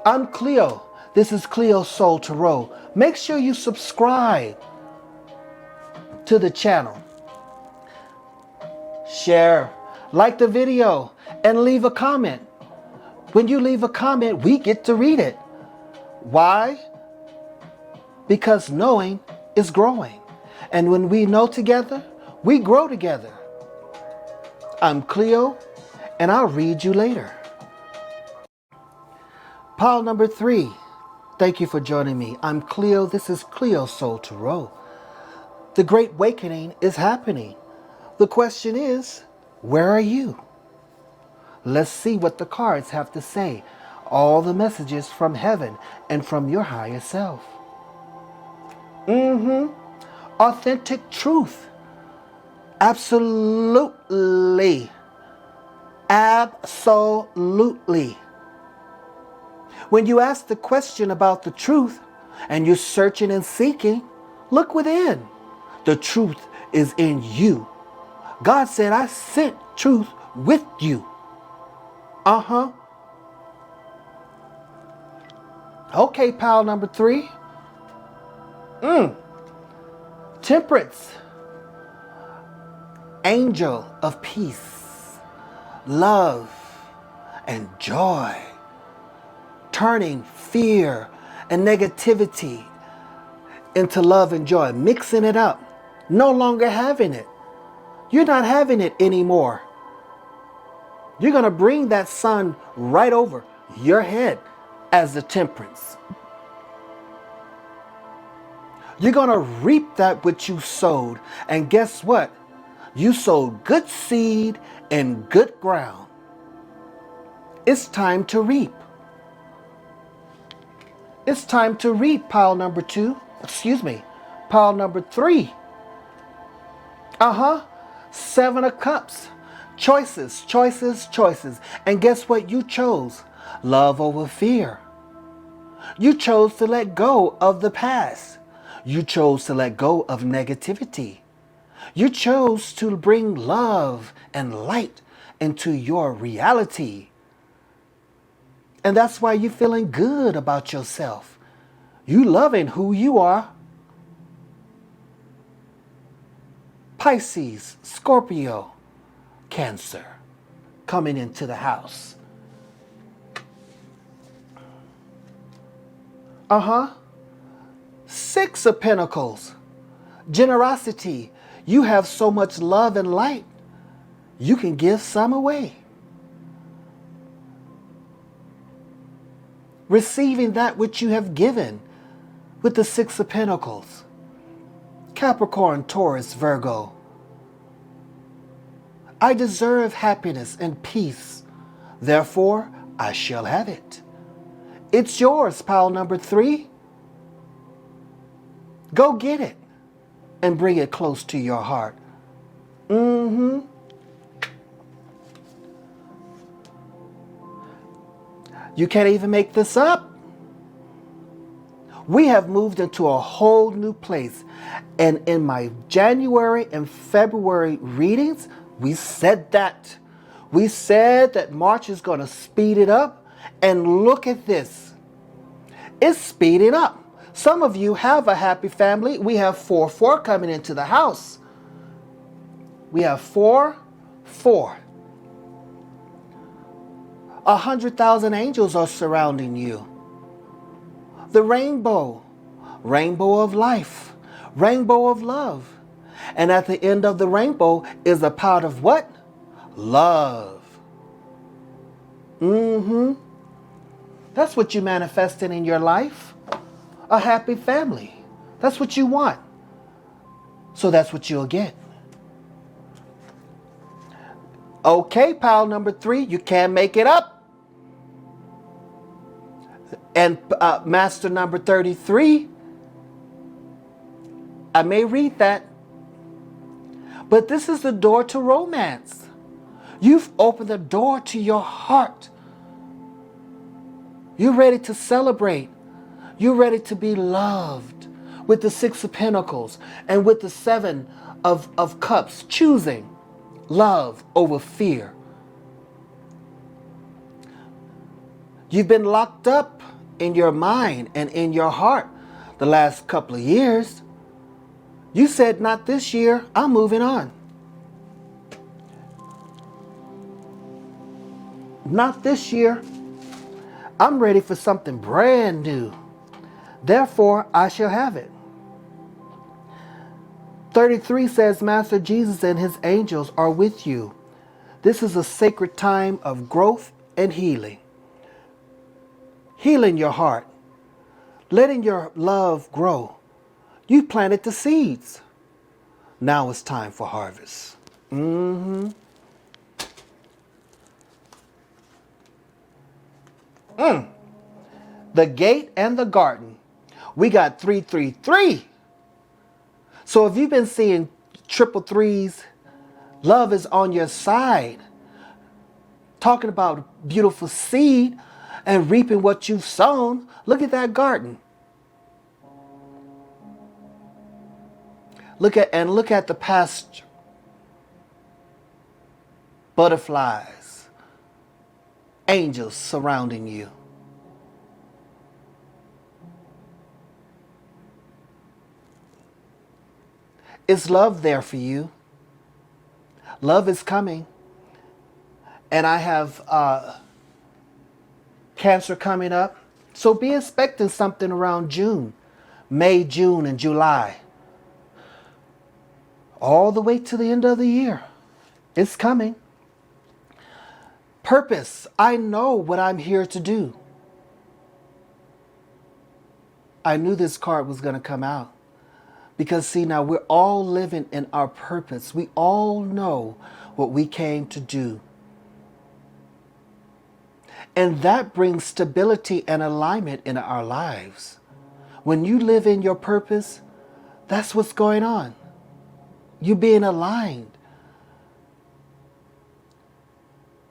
I'm Cleo. This is Cleo Soul Tarot. Make sure you subscribe to the channel. Share, like the video, and leave a comment. When you leave a comment, we get to read it. Why? Because knowing is growing. And when we know together, we grow together. I'm Cleo, and I'll read you later. Pile number 3. Thank you for joining me. I'm Cleo. This is Cleo Soul Tarot. The Great Awakening is happening. The question is, where are you? Let's see what the cards have to say. All the messages from heaven and from your higher self. Authentic truth. Absolutely. Absolutely. When you ask the question about the truth and you're searching and seeking, look within. The truth is in you. God said, I sent truth with you. Okay, pile number 3. Temperance. Angel of peace, love, and joy. Turning fear and negativity into love and joy. Mixing it up. No longer having it. You're not having it anymore. You're going to bring that sun right over your head as the temperance. You're going to reap that which you sowed. And guess what? You sowed good seed in good ground. It's time to reap. It's time to reap, pile number 2. Pile number 3. 7 of Cups. Choices, choices, choices. And guess what you chose? Love over fear. You chose to let go of the past. You chose to let go of negativity. You chose to bring love and light into your reality. And that's why you're feeling good about yourself. You loving who you are. Pisces, Scorpio, Cancer, coming into the house. Six of Pentacles. Generosity. You have so much love and light, you can give some away. Receiving that which you have given with the Six of Pentacles. Capricorn, Taurus, Virgo. I deserve happiness and peace. Therefore, I shall have it. It's yours, pile number 3. Go get it and bring it close to your heart. You can't even make this up. We have moved into a whole new place. And in my January and February readings, we said that. We said that March is going to speed it up. And look at this. It's speeding up. Some of you have a happy family. We have 4-4 coming into the house. We have 4-4. 100,000 angels are surrounding you. The rainbow. Rainbow of life. Rainbow of love. And at the end of the rainbow is a pot of what? Love. That's what you're manifesting in your life. A happy family. That's what you want. So that's what you'll get. Okay, pile number 3, you can't make it up. And master number 33, I may read that, but this is the door to romance. You've opened the door to your heart. You're ready to celebrate. You're ready to be loved with the Six of Pentacles and with the Seven of Cups, choosing love over fear. You've been locked up in your mind and in your heart the last couple of years. You said, not this year, I'm moving on. Not this year. I'm ready for something brand new. Therefore, I shall have it. 33 says, Master Jesus and his angels are with you. This is a sacred time of growth and healing. Healing your heart. Letting your love grow. You planted the seeds. Now it's time for harvest. The gate and the garden. We got 333. So if you've been seeing triple threes, love is on your side. Talking about beautiful seed and reaping what you've sown. Look at that garden. Look at the pasture. Butterflies. Angels surrounding you. Is love there for you? Love is coming. And I have Cancer coming up. So be expecting something around June. May, June, and July. All the way to the end of the year. It's coming. Purpose. I know what I'm here to do. I knew this card was going to come out. Because see, now we're all living in our purpose. We all know what we came to do. And that brings stability and alignment in our lives. When you live in your purpose, that's what's going on. You're being aligned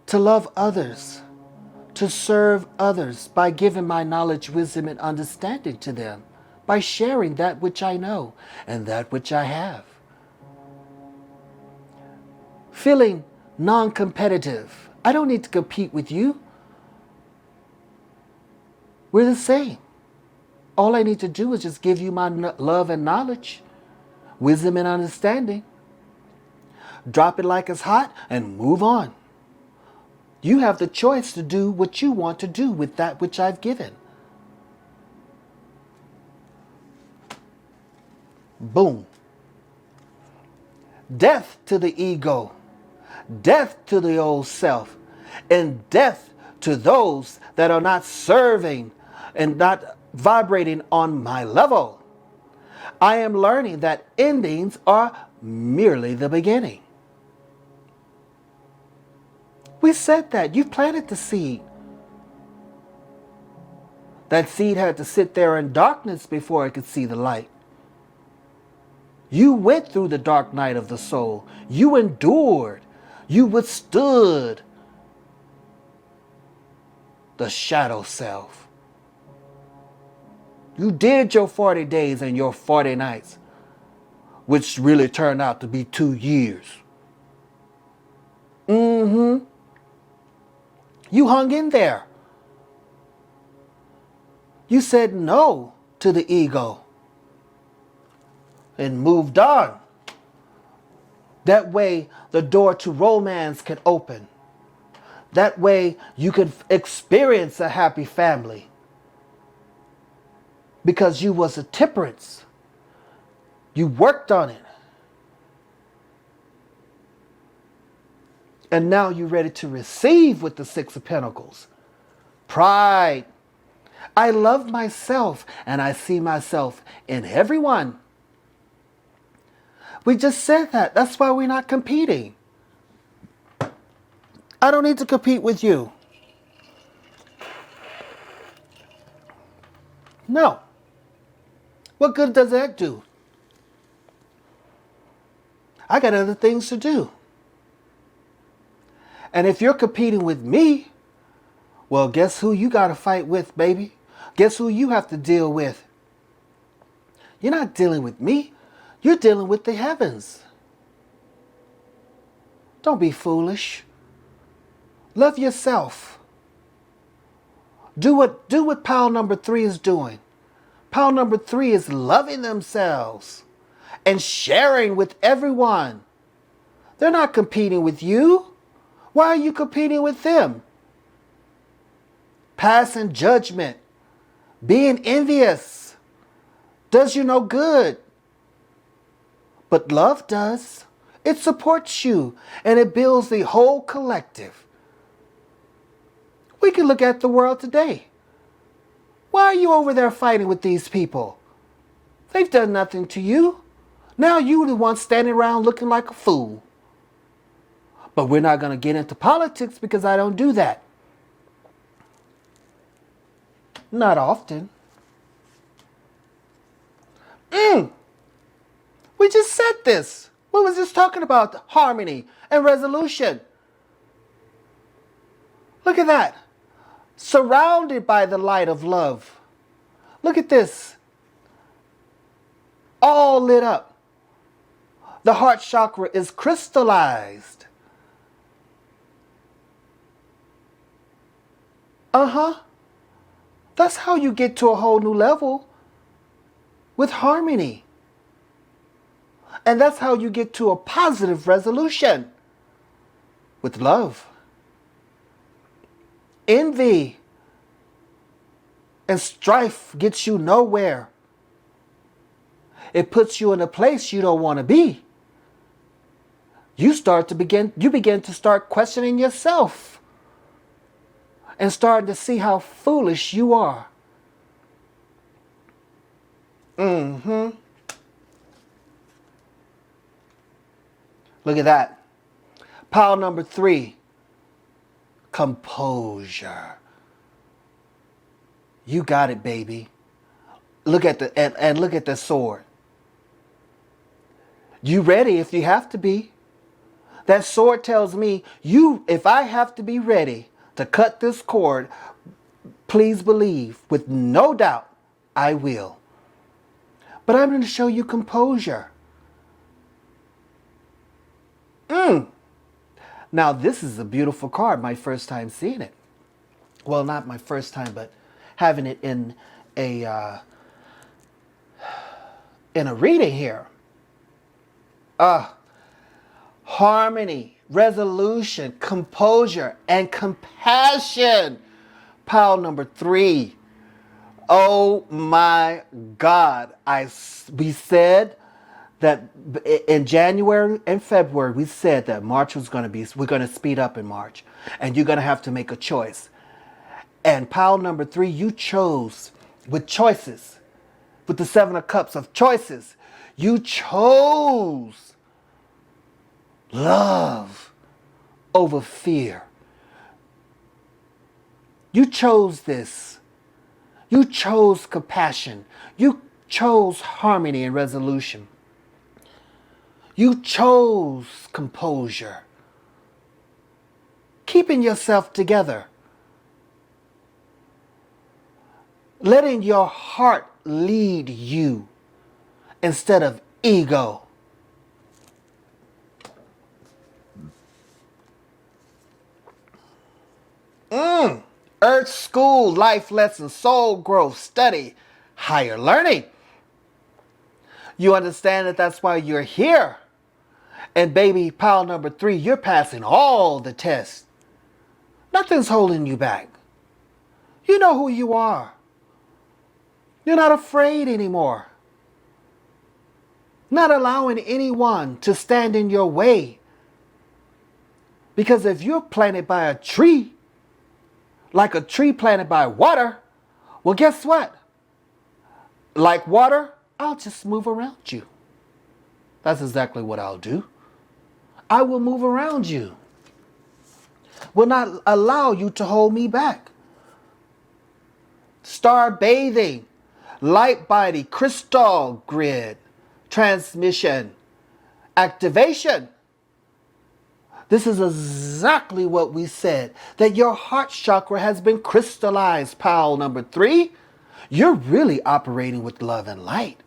to love others, to serve others by giving my knowledge, wisdom, and understanding to them, by sharing that which I know and that which I have. Feeling non-competitive. I don't need to compete with you. We're the same. All I need to do is just give you my love and knowledge, wisdom and understanding. Drop it like it's hot and move on. You have the choice to do what you want to do with that which I've given. Boom. Death to the ego. Death to the old self. And death to those that are not serving and not vibrating on my level. I am learning that endings are merely the beginning. We said that. You planted the seed. That seed had to sit there in darkness before it could see the light. You went through the dark night of the soul. You endured. You withstood the shadow self. You did your 40 days and your 40 nights, which really turned out to be 2 years. You hung in there. You said no to the ego and moved on. That way the door to romance can open. That way you can experience a happy family. Because you was a temperance. You worked on it. And now you're ready to receive with the Six of Pentacles. Pride. I love myself and I see myself in everyone. We just said that. That's why we're not competing. I don't need to compete with you. No. What good does that do? I got other things to do. And if you're competing with me, well, guess who you got to fight with, baby? Guess who you have to deal with? You're not dealing with me. You're dealing with the heavens. Don't be foolish. Love yourself. Do what pile number 3 is doing. Pile number 3 is loving themselves and sharing with everyone. They're not competing with you. Why are you competing with them? Passing judgment, being envious, does you no good. But love does. It supports you and it builds the whole collective. We can look at the world today. Why are you over there fighting with these people? They've done nothing to you. Now you're the one standing around looking like a fool. But we're not going to get into politics because I don't do that. Not often. We just said this. We was just talking about harmony and resolution. Look at that. Surrounded by the light of love. Look at this. All lit up. The heart chakra is crystallized. That's how you get to a whole new level with harmony. And that's how you get to a positive resolution with love. Envy and strife gets you nowhere. It puts you in a place you don't want to be. You begin to start questioning yourself and starting to see how foolish you are. Look at that. Pile number 3. Composure. You got it, baby. Look at the look at the sword. You ready if you have to be. That sword tells me if I have to be ready to cut this cord, please believe with no doubt I will. But I'm going to show you composure. Now this is a beautiful card. My first time seeing it. Well, not my first time, but having it in a reading here. Harmony, resolution, composure, and compassion. Pile number 3. Oh my God. We said that in January and February, we said that March was going to be, we're going to speed up in March. And you're going to have to make a choice. And pile number 3, you chose with choices. With the 7 of Cups of choices. You chose love over fear. You chose this. You chose compassion. You chose harmony and resolution. You chose composure. Keeping yourself together. Letting your heart lead you instead of ego. Earth school, life lessons, soul growth, study, higher learning. You understand that that's why you're here. And baby, pile number 3, you're passing all the tests. Nothing's holding you back. You know who you are. You're not afraid anymore. Not allowing anyone to stand in your way. Because if you're planted by a tree, like a tree planted by water, well, guess what? Like water, I'll just move around you. That's exactly what I'll do. I will move around you. Will not allow you to hold me back. Star bathing, light body, crystal grid, transmission, activation. This is exactly what we said, that your heart chakra has been crystallized, pile number 3. You're really operating with love and light.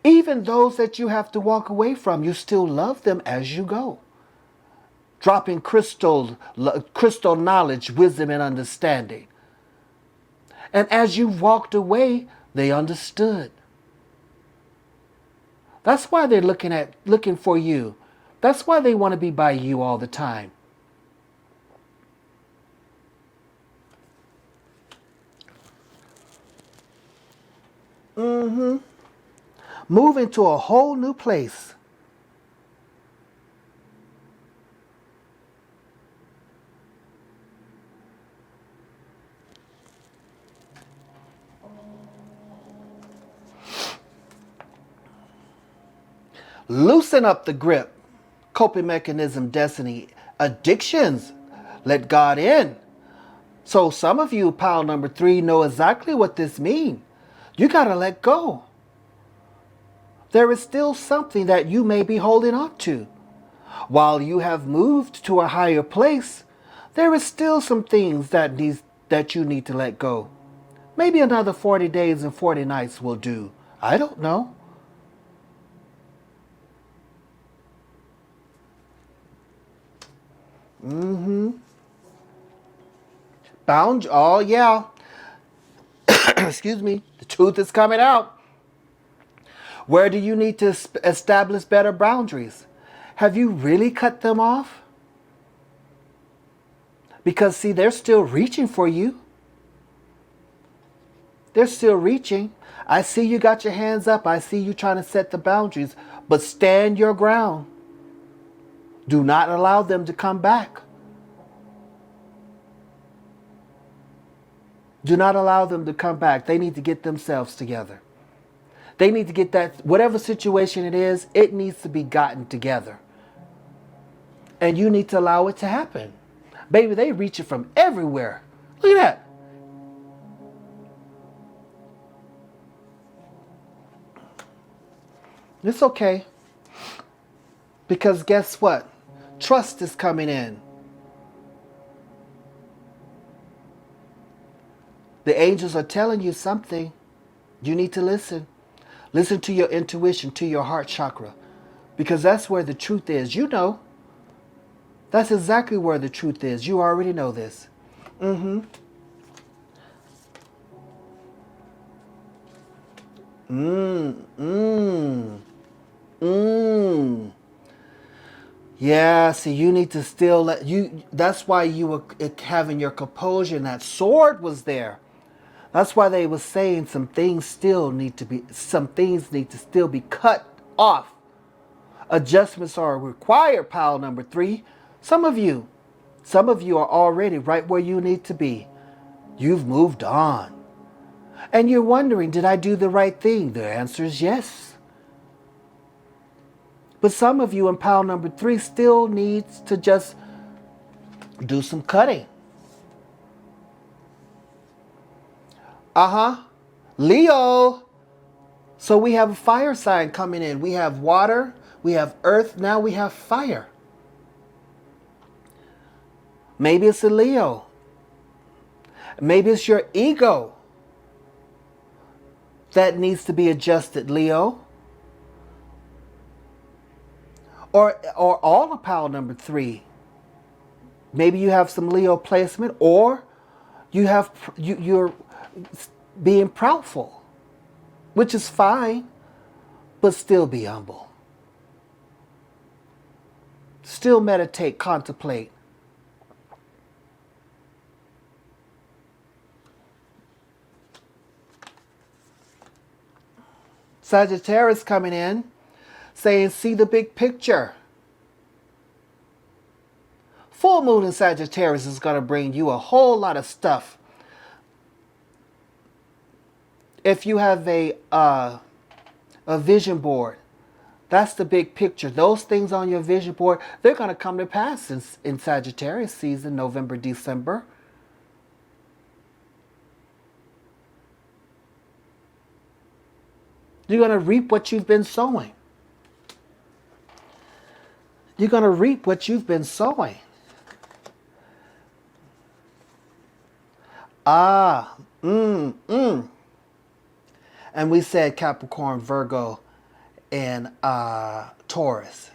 Even those that you have to walk away from, you still love them as you go. Dropping crystal knowledge, wisdom, and understanding. And as you walked away, they understood. That's why they're looking for you. That's why they want to be by you all the time. Move into a whole new place. Loosen up the grip. Coping mechanism, destiny, addictions. Let God in. So some of you, pile number 3, know exactly what this means. You got to let go. There is still something that you may be holding on to. While you have moved to a higher place, there is still some things that you need to let go. Maybe another 40 days and 40 nights will do. I don't know. Oh yeah. Excuse me. The truth is coming out. Where do you need to establish better boundaries? Have you really cut them off? Because see, they're still reaching for you. They're still reaching. I see you got your hands up. I see you trying to set the boundaries. But stand your ground. Do not allow them to come back. Do not allow them to come back. They need to get themselves together. They need to get that, whatever situation it is, it needs to be gotten together. And you need to allow it to happen. Baby, they reach it from everywhere. Look at that. It's okay. Because guess what? Trust is coming in. The angels are telling you something. You need to listen. Listen to your intuition, to your heart chakra. Because that's where the truth is. You know. That's exactly where the truth is. You already know this. Yeah, see, you need to still let you. That's why you were having your composure, and that sword was there. That's why they were saying some things need to still be cut off. Adjustments are required, pile number 3. Some of you are already right where you need to be. You've moved on. And you're wondering, did I do the right thing? The answer is yes. But some of you in pile number 3 still needs to just do some cutting. Leo. So we have a fire sign coming in. We have water, we have earth, now we have fire. Maybe it's a Leo. Maybe it's your ego that needs to be adjusted, Leo. Or all of pile number 3. Maybe you have some Leo placement, or you're being proudful, which is fine, but still be humble. Still meditate, contemplate. Sagittarius coming in, saying, see the big picture. Full moon in Sagittarius is going to bring you a whole lot of stuff. If you have a vision board, that's the big picture. Those things on your vision board, they're going to come to pass in Sagittarius season, November, December. You're going to reap what you've been sowing. You're going to reap what you've been sowing. And we said Capricorn, Virgo, and Taurus.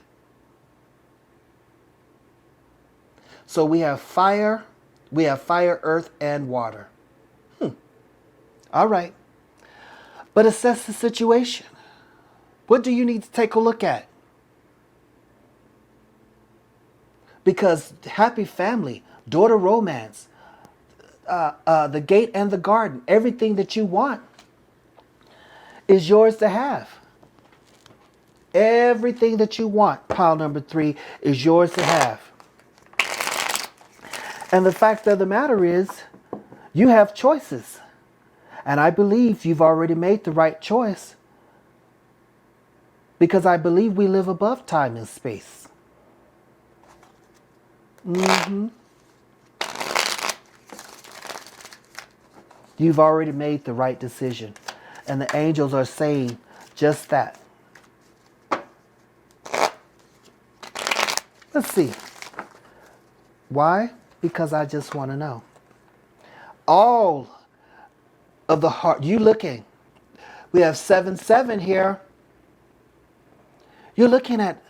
So we have fire, earth, and water. All right. But assess the situation. What do you need to take a look at? Because happy family, daughter romance, the gate and the garden, everything that you want is yours to have. Everything that you want, pile number 3, is yours to have. And the fact of the matter is, you have choices. And I believe you've already made the right choice. Because I believe we live above time and space. You've already made the right decision. And the angels are saying just that. Let's see. Why? Because I just want to know. All of the heart. You looking. We have 7-7 here. You're looking at,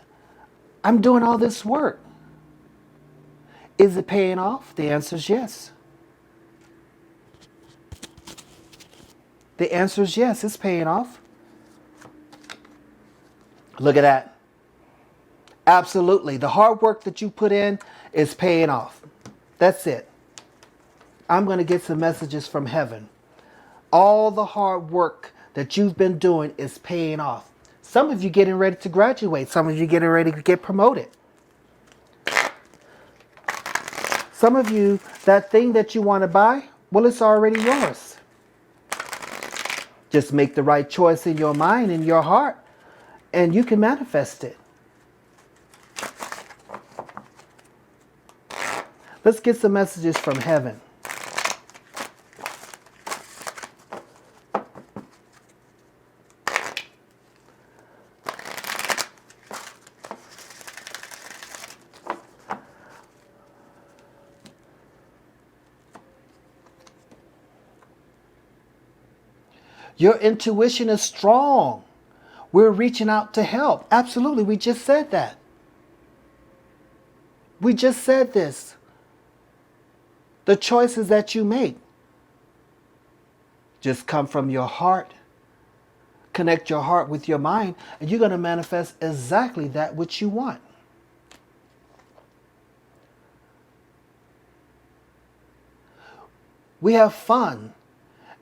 I'm doing all this work. Is it paying off? The answer is yes. The answer is yes, it's paying off. Look at that. Absolutely. The hard work that you put in is paying off. That's it. I'm going to get some messages from heaven. All the hard work that you've been doing is paying off. Some of you getting ready to graduate. Some of you getting ready to get promoted. Some of you, that thing that you want to buy, well, it's already yours. Just make the right choice in your mind, in your heart, and you can manifest it. Let's get some messages from heaven. Your intuition is strong. We're reaching out to help. Absolutely, we just said that. We just said this. The choices that you make just come from your heart. Connect your heart with your mind, and you're going to manifest exactly that which you want. We have fun.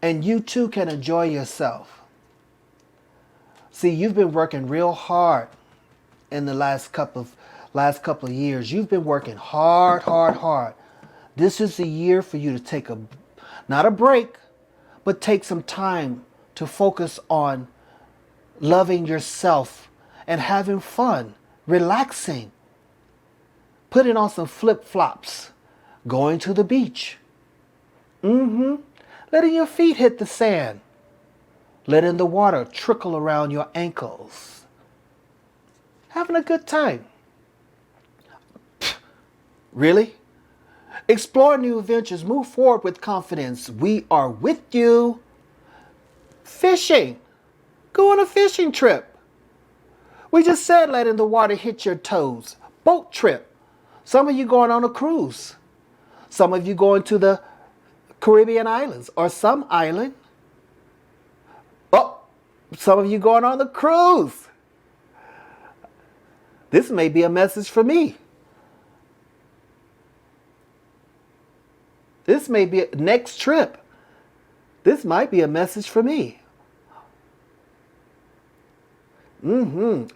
And you too can enjoy yourself. See, you've been working real hard in the last couple of years. You've been working hard, hard, hard. This is the year for you to take not a break, but take some time to focus on loving yourself and having fun, relaxing, putting on some flip-flops, going to the beach. Letting your feet hit the sand. Letting the water trickle around your ankles. Having a good time. Really? Explore new adventures. Move forward with confidence. We are with you. Fishing. Go on a fishing trip. We just said letting the water hit your toes. Boat trip. Some of you going on a cruise. Some of you going to the Caribbean islands or some island. Oh, some of you going on the cruise. This may be a message for me. This may be a next trip. This might be a message for me.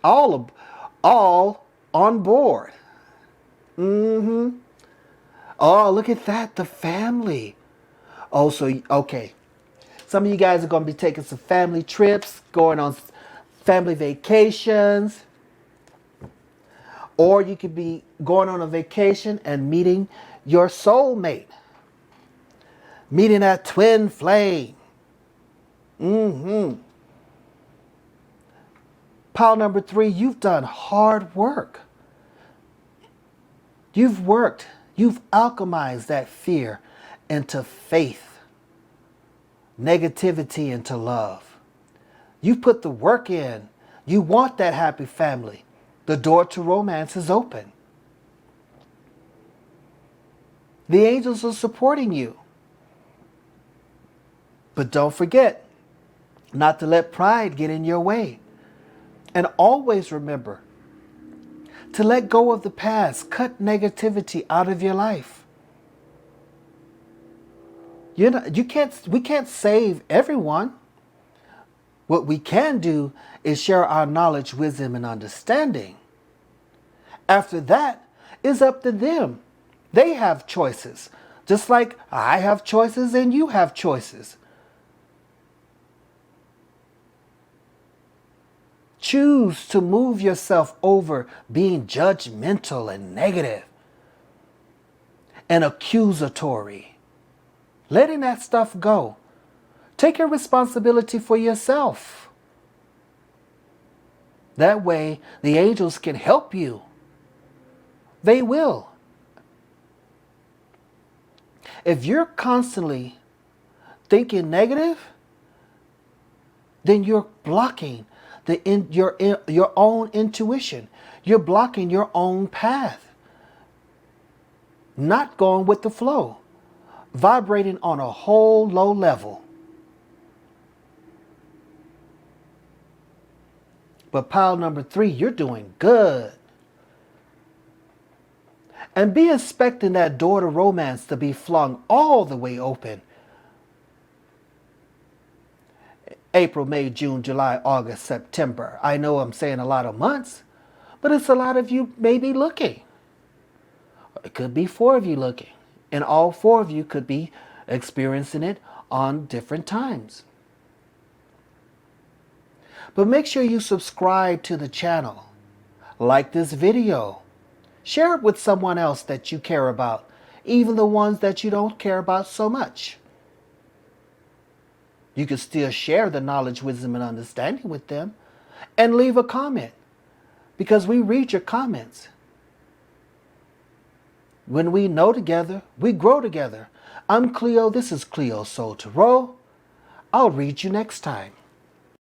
All on board. Oh, look at that, the family. Oh, so, okay. Some of you guys are going to be taking some family trips, going on family vacations. Or you could be going on a vacation and meeting your soulmate. Meeting that twin flame. Pile number 3, you've done hard work. You've worked. You've alchemized that fear into faith. Negativity into love. You put the work in. You want that happy family. The door to romance is open. The angels are supporting you. But don't forget not to let pride get in your way. And always remember to let go of the past. Cut negativity out of your life. We can't save everyone. What we can do is share our knowledge, wisdom, and understanding. After that, it's up to them. They have choices. Just like I have choices and you have choices. Choose to move yourself over being judgmental and negative and accusatory. Letting that stuff go. Take your responsibility for yourself. That way, the angels can help you. They will. If you're constantly thinking negative, then you're blocking your own intuition. You're blocking your own path. Not going with the flow. Vibrating on a whole low level. But pile number 3, you're doing good. And be expecting that door to romance to be flung all the way open. April, May, June, July, August, September. I know I'm saying a lot of months, but it's a lot of you maybe looking. It could be 4 of you looking. And all 4 of you could be experiencing it on different times. But make sure you subscribe to the channel. Like this video. Share it with someone else that you care about. Even the ones that you don't care about so much. You can still share the knowledge, wisdom, and understanding with them. And leave a comment. Because we read your comments. When we know together, we grow together. I'm Cleo. This is Cleo Soul Tarot. I'll read you next time.